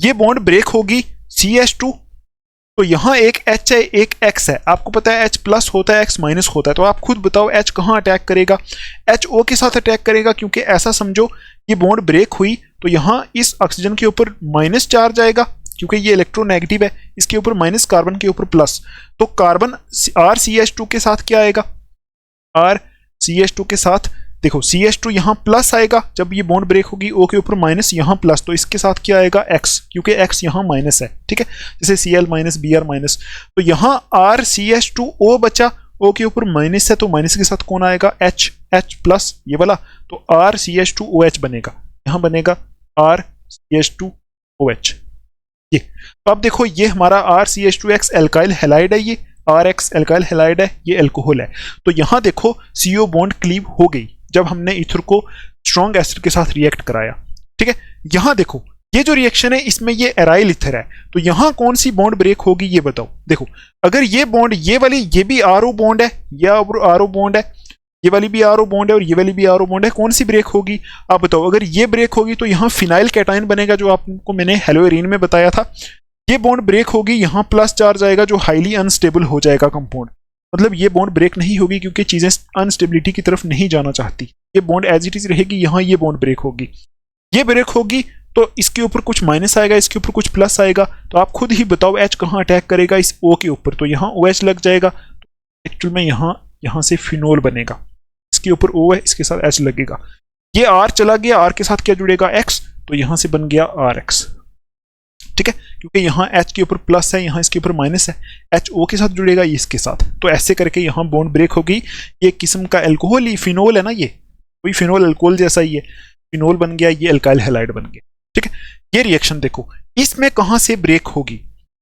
ये बॉन्ड ब्रेक होगी CH2, तो यहां एक H है, एक X है। आपको पता है H प्लस होता है, X माइनस होता है। तो आप खुद बताओ H कहां अटैक करेगा, H O के साथ अटैक करेगा, क्योंकि ऐसा समझो ये बॉन्ड ब्रेक हुई तो यहाँ इस ऑक्सीजन के ऊपर माइनस चार्ज आएगा क्योंकि ये इलेक्ट्रोनेगेटिव है, इसके ऊपर माइनस, कार्बन के ऊपर प्लस। तो कार्बन RCH2 के साथ क्या आएगा, RCH2 के साथ देखो CH2 यहाँ प्लस आएगा जब ये बॉन्ड ब्रेक होगी, O के ऊपर माइनस, यहाँ प्लस, तो इसके साथ क्या आएगा X, क्योंकि X यहाँ माइनस है, ठीक है, जैसे Cl माइनस Br माइनस। तो यहाँ RCH2O बचा, O के ऊपर माइनस है तो माइनस के साथ कौन आएगा, H प्लस ये वाला, तो RCH2OH बनेगा, यहाँ बनेगा RCH2OH। ये तो अब देखो ये हमारा RCH2X एल्काइल हैलाइड है, ये RX एल्काइल हैलाइड है, ये अल्कोहल है। तो यहाँ देखो CO बॉन्ड क्लीव हो गई जब हमने ईथर को स्ट्रॉन्ग एसिड के साथ रिएक्ट कराया, ठीक है। यहाँ देखो ये जो रिएक्शन है इसमें ये एराइल ईथर है, तो यहाँ कौन सी बॉन्ड ब्रेक होगी ये बताओ। देखो अगर ये बॉन्ड, ये वाली, ये भी RO बॉन्ड है, ये RO बॉन्ड है, ये वाली भी RO बॉन्ड है और ये वाली भी RO बॉन्ड है, कौन सी ब्रेक होगी आप बताओ। अगर ये ब्रेक होगी तो यहाँ फिनाइल कैटायन बनेगा जो आपको मैंने हेलोएरीन में बताया था। ये बॉन्ड ब्रेक होगी, यहाँ प्लस चार्ज आएगा जो हाईली अनस्टेबल हो जाएगा कंपाउंड, मतलब ये बॉन्ड ब्रेक नहीं होगी क्योंकि चीजें अनस्टेबिलिटी की तरफ नहीं जाना चाहती। ये बॉन्ड एज इट इज रहेगी, यहाँ ये बॉन्ड ब्रेक होगी, ये ब्रेक होगी तो इसके ऊपर कुछ माइनस आएगा, इसके ऊपर कुछ प्लस आएगा, तो आप खुद ही बताओ H कहाँ अटैक करेगा, इस O के ऊपर, तो यहाँ OH लग जाएगा, तो एक्चुअल में यहाँ से फिनोल बनेगा, इसके ऊपर O है, इसके साथ H लगेगा, ये R चला गया, R के साथ क्या जुड़ेगा X, तो यहाँ से बन गया RX, ठीक है, क्योंकि यहाँ H के ऊपर प्लस है, यहाँ इसके ऊपर माइनस है, H O के साथ जुड़ेगा ये इसके साथ, तो ऐसे करके यहाँ बॉन्ड ब्रेक होगी। ये किस्म का एल्कोहल ही फिनोल है ना, ये कोई फिनोल अल्कोहल जैसा ही है, फिनोल बन गया, ये अल्काइल हैलाइड बन गया, ठीक है। ये रिएक्शन देखो इसमें कहां से ब्रेक होगी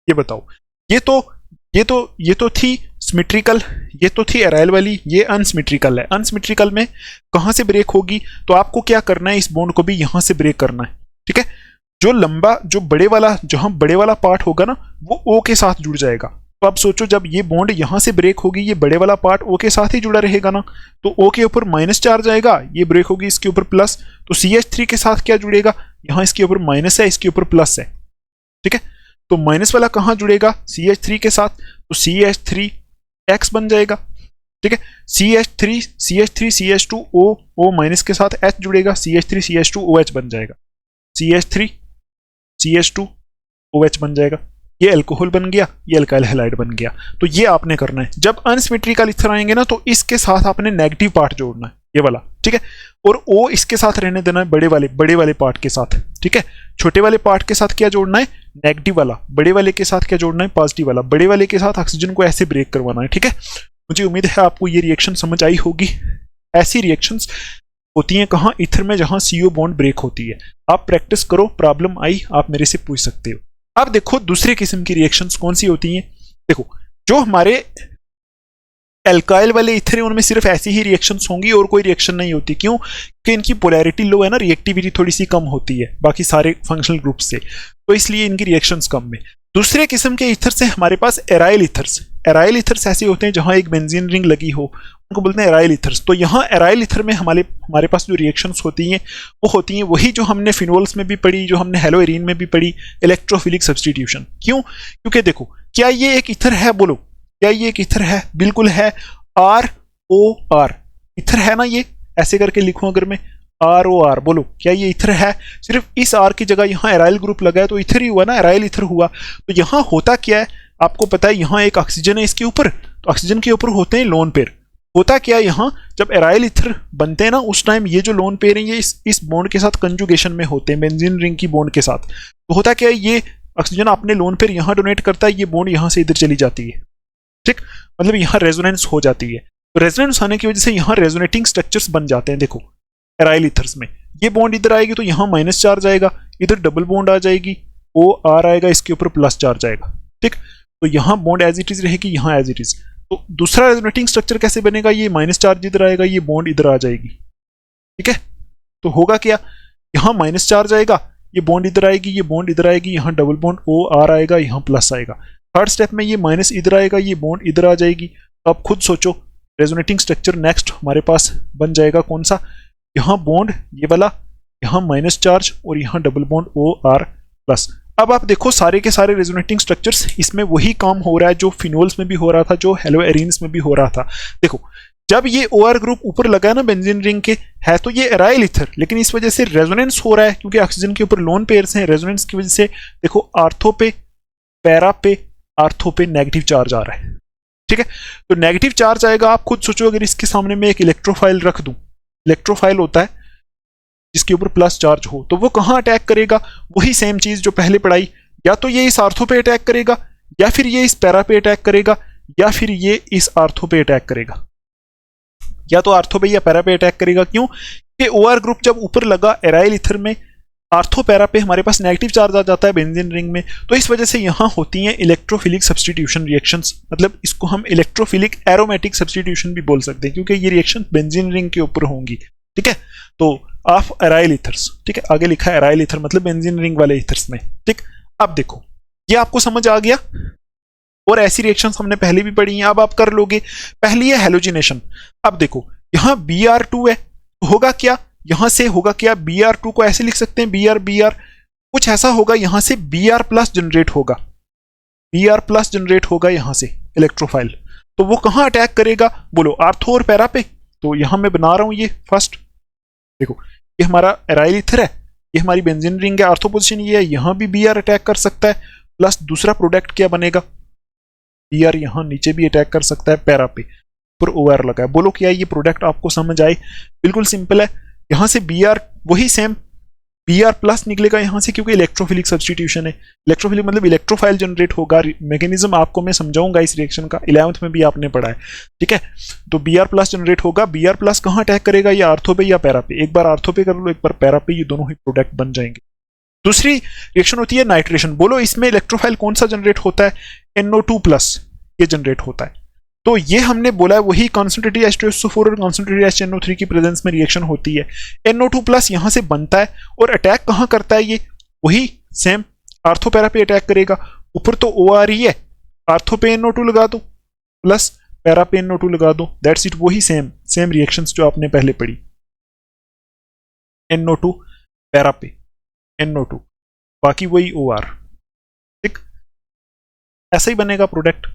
ये बताओ। ये तो थी सिमेट्रिकल, ये तो थी एराइल वाली, ये अनसिमेट्रिकल है। अनसिमेट्रिकल में कहां से ब्रेक होगी, तो आपको क्या करना है, इस बॉन्ड को भी यहां से ब्रेक करना है, ठीक है। जो लंबा, जो बड़े वाला पार्ट होगा ना वो O के साथ जुड़ जाएगा। तो आप सोचो जब ये बॉन्ड यहां से ब्रेक होगी, ये बड़े वाला पार्ट O के साथ ही जुड़ा रहेगा ना, तो O के ऊपर माइनस चार्ज आएगा, ये ब्रेक होगी, इसके ऊपर प्लस, तो CH3 के साथ क्या जुड़ेगा, यहाँ इसके ऊपर माइनस है, इसके ऊपर प्लस है, ठीक है। तो माइनस वाला कहाँ जुड़ेगा, CH3 के साथ, तो CH3X बन जाएगा, ठीक है। CH3 CH2O माइनस के साथ H जुड़ेगा, CH3 CH2OH बन जाएगा, CH3 CH2OH बन जाएगा, ये अल्कोहल बन गया, ये अल्काइल हैलाइड बन गया। तो ये आपने करना है, जब अनसिमेट्रिकल ईथर आएंगे ना तो इसके साथ आपने नेगेटिव पार्ट जोड़ना है, ये वाला, ठीक है, और O इसके साथ रहने देना है बड़े वाले पार्ट के साथ, ठीक है। छोटे वाले पार्ट के साथ क्या जोड़ना है, नेगेटिव वाला, बड़े वाले के साथ क्या जोड़ना है, पॉजिटिव वाला। बड़े वाले के साथ ऑक्सीजन को ऐसे ब्रेक करवाना है, ठीक है। मुझे उम्मीद है आपको ये रिएक्शन समझ आई होगी। ऐसी रिएक्शंस होती हैं कहाँ, ईथर में, जहां CO बॉन्ड ब्रेक होती है। आप प्रैक्टिस करो, प्रॉब्लम आई आप मेरे से पूछ सकते हो। अब देखो दूसरे किस्म की रिएक्शंस कौन सी होती हैं। देखो जो हमारे एल्काइल वाले ईथर हैं उनमें सिर्फ ऐसी ही रिएक्शंस होंगी और कोई रिएक्शन नहीं होती। क्यों? क्योंकि इनकी पोलैरिटी लो है ना, रिएक्टिविटी थोड़ी सी कम होती है बाकी सारे फंक्शनल ग्रुप से, तो इसलिए इनकी रिएक्शंस कम है। दूसरे किस्म के ईथर्स हैं हमारे पास एराइल ईथर्स। एराइल ईथर्स ऐसे होते हैं जहां एक बेंजीन रिंग लगी हो, उनको बोलते हैं एराइल ईथर्स। तो यहाँ एराइल ईथर में हमारे पास जो रिएक्शंस होती हैं वो होती हैं वही जो हमने फिनोल्स में भी पढ़ी, जो हमने हेलोएरीन में भी पढ़ी, इलेक्ट्रोफिलिक सब्स्टिट्यूशन। क्यों? क्योंकि देखो क्या ये एक ईथर है, बोलो क्या ये एक ईथर है? बिल्कुल है। ROR ईथर है ना, ये ऐसे करके लिखूं अगर मैं ROR, बोलो क्या ये ईथर है? सिर्फ इस R की जगह यहाँ एराइल ग्रुप लगा है तो ईथर ही हुआ ना, एराइल ईथर हुआ। तो यहाँ होता क्या है आपको पता है, यहाँ एक ऑक्सीजन है इसके ऊपर, तो ऑक्सीजन के ऊपर होते हैं लोन पेयर। होता क्या है यहाँ जब एराइल ईथर बनते हैं ना उस टाइम ये जो लोन पेयर हैं ये इस बॉन्ड के साथ कंजुगेशन में होते हैं, बेंजीन रिंग की बॉन्ड के साथ। तो होता क्या है, ये ऑक्सीजन अपने लोन पेयर यहाँ डोनेट करता है, ये बॉन्ड यहाँ से इधर चली जाती है, ठीक, मतलब यहाँ रेजोनेंस हो जाती है। तो रेजोनेंस होने की वजह से यहाँ रेजोनेटिंग स्ट्रक्चर्स बन जाते हैं। देखो एराइल ईथर्स में ये बॉन्ड इधर आएगी तो यहाँ माइनस चार्ज आएगा, इधर डबल बॉन्ड आ जाएगी, OR आएगा, इसके ऊपर प्लस चार्ज आएगा, ठीक। तो यहाँ बॉन्ड एज इट इज रहेगी, यहाँ एज इट इज। तो दूसरा रेजोनेटिंग स्ट्रक्चर कैसे बनेगा, ये माइनस चार्ज इधर आएगा, ये बॉन्ड इधर आ जाएगी, ठीक है। तो होगा क्या, यहाँ माइनस चार्ज आएगा, ये बॉन्ड इधर आएगी, ये बॉन्ड इधर आएगी, यहाँ डबल बॉन्ड OR आएगा, यहाँ प्लस आएगा। थर्ड स्टेप में ये माइनस इधर आएगा, ये बॉन्ड इधर आ जाएगी। तो आप खुद सोचो रेजोनेटिंग स्ट्रक्चर नेक्स्ट हमारे पास बन जाएगा कौन सा, यहाँ बॉन्ड ये वाला, यहाँ माइनस चार्ज और यहाँ डबल बॉन्ड OR प्लस। अब आप देखो सारे के सारे रेजोनेटिंग स्ट्रक्चर्स इसमें वही काम हो रहा है जो फिनोल्स में भी हो रहा था, जो हेलोएरीन्स में भी हो रहा था। देखो जब ये OR ग्रुप ऊपर लगा है ना बेंजीन रिंग के, है तो ये एराइल ईथर, लेकिन इस वजह से रेजोनेंस हो रहा है क्योंकि ऑक्सीजन के ऊपर लोन पेयर्स हैं। रेजोनेंस की वजह से देखो आर्थो पे, पैरा पे, आर्थो पे नेगेटिव चार्ज आ रहा है। ठीक है, तो नेगेटिव चार्ज आएगा। आप खुद सोचो, अगर इसके सामने मैं एक इलेक्ट्रोफाइल रख दूं, इलेक्ट्रोफाइल होता है जिसके ऊपर प्लस चार्ज हो, तो वो कहां अटैक करेगा? वही सेम चीज जो पहले पढ़ाई, या तो ये इस आर्थो पे अटैक करेगा, या फिर ये इस पैरा पे अटैक करेगा, या फिर ये इस आर्थो पे अटैक करेगा। या तो आर्थो पे या पैरा पे अटैक करेगा। क्यों? कि OR ग्रुप जब ऊपर लगा एराइल ईथर में, आर्थो पैरा पे हमारे पास नेगेटिव चार्ज आ जाता है बेंजीन रिंग में, तो इस वजह से यहां होती हैं इलेक्ट्रोफिलिक सब्स्टिट्यूशन रिएक्शंस। मतलब इसको हम इलेक्ट्रोफिलिक एरोमेटिक सब्स्टिट्यूशन भी बोल सकते हैं, क्योंकि ये रिएक्शन बेंजीन रिंग के ऊपर होंगी। ठीक है, तो ऑफ एराइल ईथर्स। ठीक है, आगे लिखा है एराइल ईथर मतलब बेंजीन रिंग वाले ईथर्स में। ठीक, अब देखो ये आपको समझ आ गया, और ऐसी रिएक्शंस हमने पहले भी पढ़ी हैं, अब आप कर लोगे। पहली है हेलोजिनेशन। अब देखो यहां Br2 है, होगा क्या? यहां से होगा क्या? Br2 को ऐसे लिख सकते हैं, Br कुछ ऐसा होगा, यहां से Br प्लस जनरेट होगा, Br प्लस जनरेट होगा यहां से इलेक्ट्रोफाइल। तो वो कहां अटैक करेगा? बोलो आर्थो और पैरा पे। तो यहां मैं बना रहा हूं ये फर्स्ट, देखो ये हमारा एराइल ईथर है, ये हमारी बेंजीन रिंग है, आर्थो पोजीशन ये है, यहां भी Br अटैक कर सकता है। प्लस दूसरा प्रोडक्ट क्या बनेगा? Br यहां नीचे भी अटैक कर सकता है पैरा पे, पर OR लगा है। बोलो क्या ये प्रोडक्ट आपको समझ आए? बिल्कुल सिंपल है। यहां से Br वही सेम Br प्लस निकलेगा यहां से, क्योंकि इलेक्ट्रोफिलिक सब्स्टिट्यूशन है। इलेक्ट्रोफिलिक मतलब इलेक्ट्रोफाइल जनरेट होगा। मैकेनिज्म आपको मैं समझाऊंगा इस रिएक्शन का, 11th में भी आपने पढ़ा है। ठीक है, तो Br प्लस जनरेट होगा। Br प्लस कहां अटैक करेगा? या आर्थो पे या पैरा पे। एक बार आर्थो पे कर लो, एक बार पैरा पे, ये दोनों ही प्रोडक्ट बन जाएंगे। दूसरी रिएक्शन होती है नाइट्रेशन। बोलो इसमें इलेक्ट्रोफाइल कौन सा जनरेट होता है? NO2 प्लस ये जनरेट होता है। तो ये हमने बोला है वही कॉन्सेंट्रेटेड H2SO4 और कॉन्सेंट्रेटेड HNO3 की प्रेजेंस में रिएक्शन होती है। NO2 प्लस यहां से बनता है और अटैक कहां करता है? ये वही सेम आर्थो पैरा पे अटैक करेगा। ऊपर तो OR ही है, आर्थो पे NO2 लगा दो प्लस पैरा पे NO2 लगा दो, दैट्स इट। वही सेम सेम रिएक्शंस जो आपने पहले पढ़ी, NO2 पैरा पे NO2, बाकी वही OR। ठीक, ऐसा ही बनेगा प्रोडक्ट।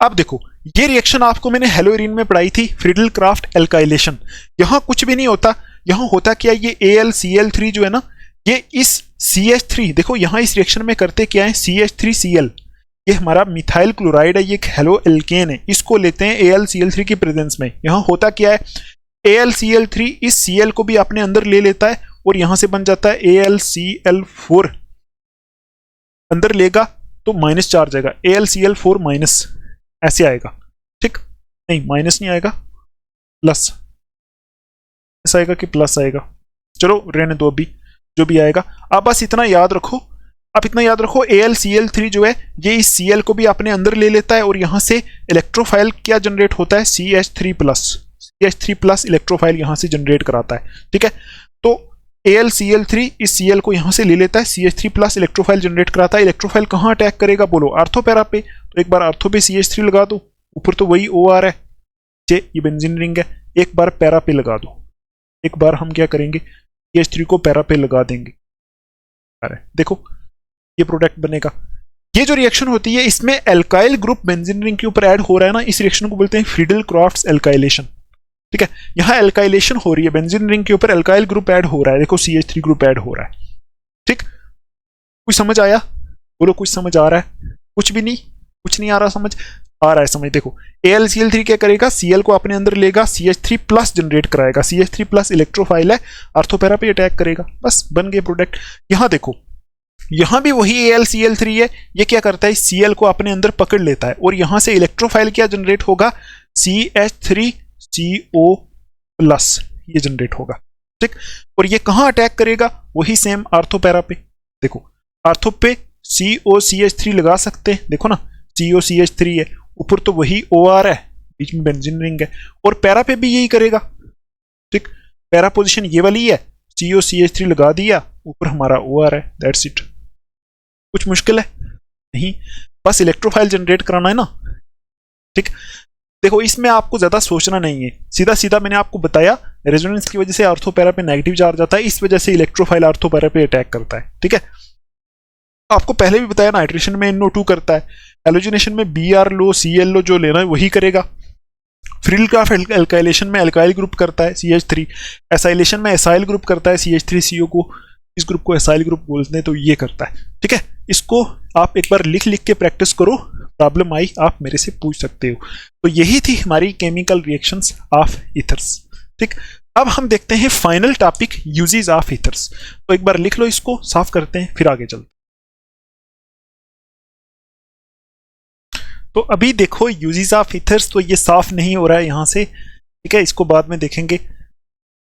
अब देखो ये रिएक्शन आपको मैंने हेलोइरिन में पढ़ाई थी, फ्रीडल क्राफ्ट एल्काइलेशन। यहां कुछ भी नहीं होता, यहां होता क्या? ये AlCl3 जो है ना, ये इस CH3, देखो यहां इस रिएक्शन में करते क्या है? CH3Cl, ये हमारा मिथाइल क्लोराइड है, ये एक हेलो एल्केन है, इसको लेते हैं AlCl3 की प्रेजेंस में। यहां होता क्या है? AlCl3 इस Cl को भी अपने अंदर ले लेता है और यहां से बन जाता है AlCl4। अंदर लेगा तो माइनस चार्ज आएगा, AlCl4 माइनस ऐसे आएगा। ठीक, नहीं माइनस नहीं आएगा, प्लस ऐसा आएगा कि प्लस आएगा। चलो रहने दो अभी, जो भी आएगा। अब बस इतना याद रखो, अब इतना याद रखो AlCl3 जो है ये इस Cl को भी अपने अंदर ले लेता है और यहां से इलेक्ट्रोफाइल क्या जनरेट होता है? CH3 plus, CH3 plus electrophile यहां से जनरेट कराता है। ठीक है, तो AlCl3 इस Cl को यहां से ले लेता है, CH3 प्लस इलेक्ट्रोफाइल जनरेट कराता है। इलेक्ट्रोफाइल कहां अटैक करेगा? बोलो आर्थो पैरा पे। तो एक बार आर्थो पे CH3 लगा दो, ऊपर तो वही OR है, ये बेंजीन रिंग है। एक बार पैरा पे लगा दो, एक बार हम क्या करेंगे? CH3 को पैरा पे लगा देंगे। अरे देखो ये प्रोडक्ट बनेगा। ये जो रिएक्शन होती है इसमें एल्काइल ग्रुप बेंजीन रिंग के ऊपर ऐड हो रहा है ना, इस रिएक्शन को बोलते हैं फ्रीडल क्राफ्ट एल्काइलेशन। ठीक है, यहां एल्काइलेशन हो रही है, बेंजीन रिंग के ऊपर एल्काइल ग्रुप ऐड हो रहा है। देखो CH3 ग्रुप ऐड हो रहा है। ठीक, कुछ समझ आया? बोलो कुछ समझ आ रहा है? कुछ भी नहीं, कुछ नहीं आ रहा समझ? आ रहा है समझ। देखो AlCl3 क्या करेगा? Cl को अपने अंदर लेगा, CH3 प्लस जनरेट कराएगा, CH3 प्लस इलेक्ट्रोफाइल है, आर्थोपैरा पे अटैक करेगा, बस बन गए प्रोडक्ट। यहां देखो यहां भी वही AlCl3 है, ये क्या करता है? Cl को अपने अंदर पकड़ लेता है और यहां से इलेक्ट्रोफाइल क्या जनरेट होगा? CH3CO प्लस ये जनरेट होगा। ठीक, और ये कहां अटैक करेगा? वही सेम आर्थोपैरा पे। देखो आर्थो पे COCH3 लगा सकते हैं, देखो ना COCH3 है, ऊपर तो वही OR है, बीच में बेंजीन रिंग है, और पैरा पे भी यही करेगा। ठीक, पैरा पोजीशन ये वाली है, COCH3 लगा दिया, ऊपर हमारा OR है, दैट्स इट। कुछ मुश्किल है नहीं, बस इलेक्ट्रोफाइल जनरेट कराना है ना। ठीक, देखो इसमें आपको ज्यादा सोचना नहीं है, सीधा सीधा मैंने आपको बताया रेजोनेंस की वजह से आर्थोपैरा पे नेगेटिव चार्ज आता है, इस वजह से इलेक्ट्रोफाइल आर्थोपैरा पे अटैक करता है। ठीक है, आपको पहले भी बताया नाइट्रेशन में NO2 करता है, हेलोजिनेशन में Br लो Cl लो जो लेना है वही करेगा। फ्रिल ग्राफ एल्काइलेशन में एल्काइल ग्रुप करता है CH3, एसाइलेशन में एसाइल ग्रुप करता है CH3CO को, इस ग्रुप को एसाइल ग्रुप बोलते हैं, तो ये करता है। ठीक है, इसको आप एक बार लिख लिख के प्रैक्टिस करो, प्रॉब्लम आई आप मेरे से पूछ सकते हो। तो यही थी हमारी केमिकल रिएक्शंस ऑफ ईथर्स। ठीक, अब हम देखते हैं final topic uses of ethers. तो एक बार लिख लो, इसको साफ करते हैं फिर आगे चलते। तो अभी देखो यूजेस ऑफ ईथर्स, तो ये साफ नहीं हो रहा है यहां से, ठीक है, इसको बाद में देखेंगे।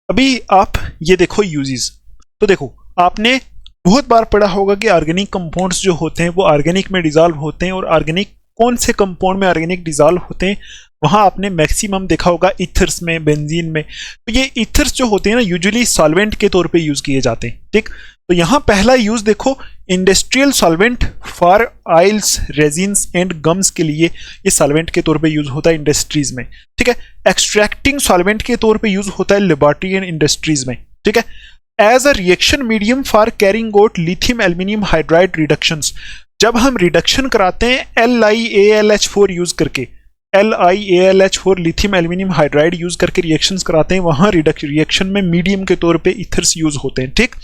अभी आप ये देखो यूजेस, तो देखो आपने बहुत बार पढ़ा होगा कि ऑर्गेनिक कंपाउंड्स जो होते हैं वो ऑर्गेनिक में डिजॉल्व होते हैं, और ऑर्गेनिक कौन से कंपाउंड में ऑर्गेनिक डिजॉल्व होते हैं, वहां आपने मैक्सिमम देखा होगा ईथर्स में, बेंजीन में। तो ये ईथर्स जो होते हैं ना यूजुअली सॉल्वेंट के तौर पे यूज किए जाते हैं। ठीक, तो यहाँ पहला यूज देखो, industrial solvent for oils, resins and gums के लिए ये सॉल्वेंट के तौर पे यूज होता है इंडस्ट्रीज में। ठीक है, एक्सट्रैक्टिंग सॉल्वेंट के तौर पे यूज होता है लेबोरेटरी एंड इंडस्ट्रीज में। ठीक है, as a reaction medium for carrying out lithium aluminium hydride reductions, जब हम रिडक्शन कराते हैं LiAlH4 यूज करके, LiAlH4 lithium aluminium hydride use करके रिएक्शंस कराते हैं, वहां रिएक्शन में मीडियम के तौर पे ईथर्स यूज होते हैं। ठीक,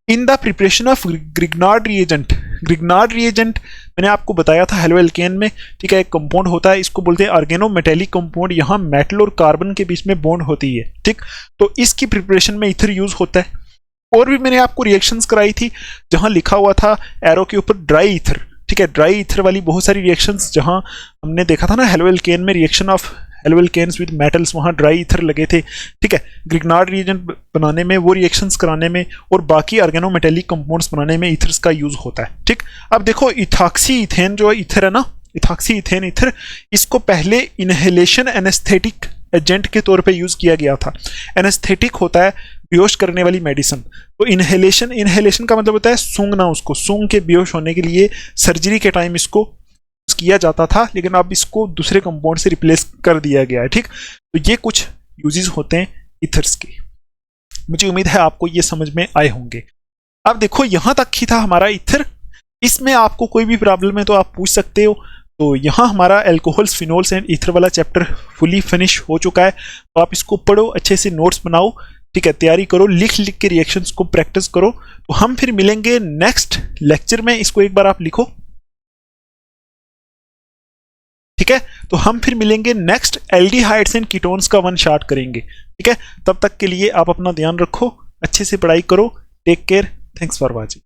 in the preparation of Grignard reagent, Grignard reagent मैंने आपको बताया था हेलो एल्केन में। ठीक है, एक कंपाउंड होता है, इसको बोलते हैं ऑर्गेनोमेटेलिक कंपाउंड, यहाँ मेटल और कार्बन के बीच में बॉन्ड होती है। ठीक, तो इसकी प्रिपरेशन में ईथर यूज होता है। और भी मैंने आपको रिएक्शंस कराई थी जहां लिखा हुआ था एरो के ऊपर ड्राई ईथर। ठीक है, ड्राई ईथर वाली बहुत सारी रिएक्शंस जहां हमने देखा था ना हेलो एल्केन में, reaction of haloalkanes with metals, वहां ड्राई ईथर लगे थे। ठीक है, ग्रिग्नार्ड रिएजेंट बनाने में, वो रिएक्शंस कराने में और बाकी ऑर्गेनोमेटेलिक कंपाउंड्स बनाने में ईथर्स का यूज होता है। ठीक, अब देखो इथॉक्सी इथेन जो ईथर है ना, इथॉक्सी इथेन ईथर, इसको पहले इनहेलेशन एनेस्थेटिक एजेंट के तौर पे यूज किया गया था। एनेस्थेटिक होता है बेहोश करने वाली मेडिसिन, तो इनहेलेशन, इनहेलेशन का मतलब होता है सूंघना, उसको सूंघ के बेहोश होने के लिए सर्जरी के टाइम इसको किया जाता था, लेकिन अब इसको दूसरे कंपाउंड से रिप्लेस कर दिया गया है। ठीक, तो ये कुछ यूजेस होते हैं ईथर्स के। मुझे उम्मीद है आपको ये समझ में आए होंगे। अब देखो यहां तक ही था हमारा ईथर, इसमें आपको कोई भी प्रॉब्लम है तो आप पूछ सकते हो। तो यहाँ हमारा एल्कोहल्स, फिनोल्स एंड ईथर वाला चैप्टर फुली फिनिश हो चुका है। तो आप इसको पढ़ो, अच्छे से नोट्स बनाओ, ठीक है, तैयारी करो, लिख लिख के रिएक्शंस को प्रैक्टिस करो। तो हम फिर मिलेंगे नेक्स्ट लेक्चर में, इसको एक बार आप लिखो। ठीक है, तो हम फिर मिलेंगे नेक्स्ट, एल्डिहाइड्स एंड कीटोन्स का वन शॉट करेंगे। ठीक है, तब तक के लिए आप अपना ध्यान रखो, अच्छे से पढ़ाई करो, take care, thanks for watching.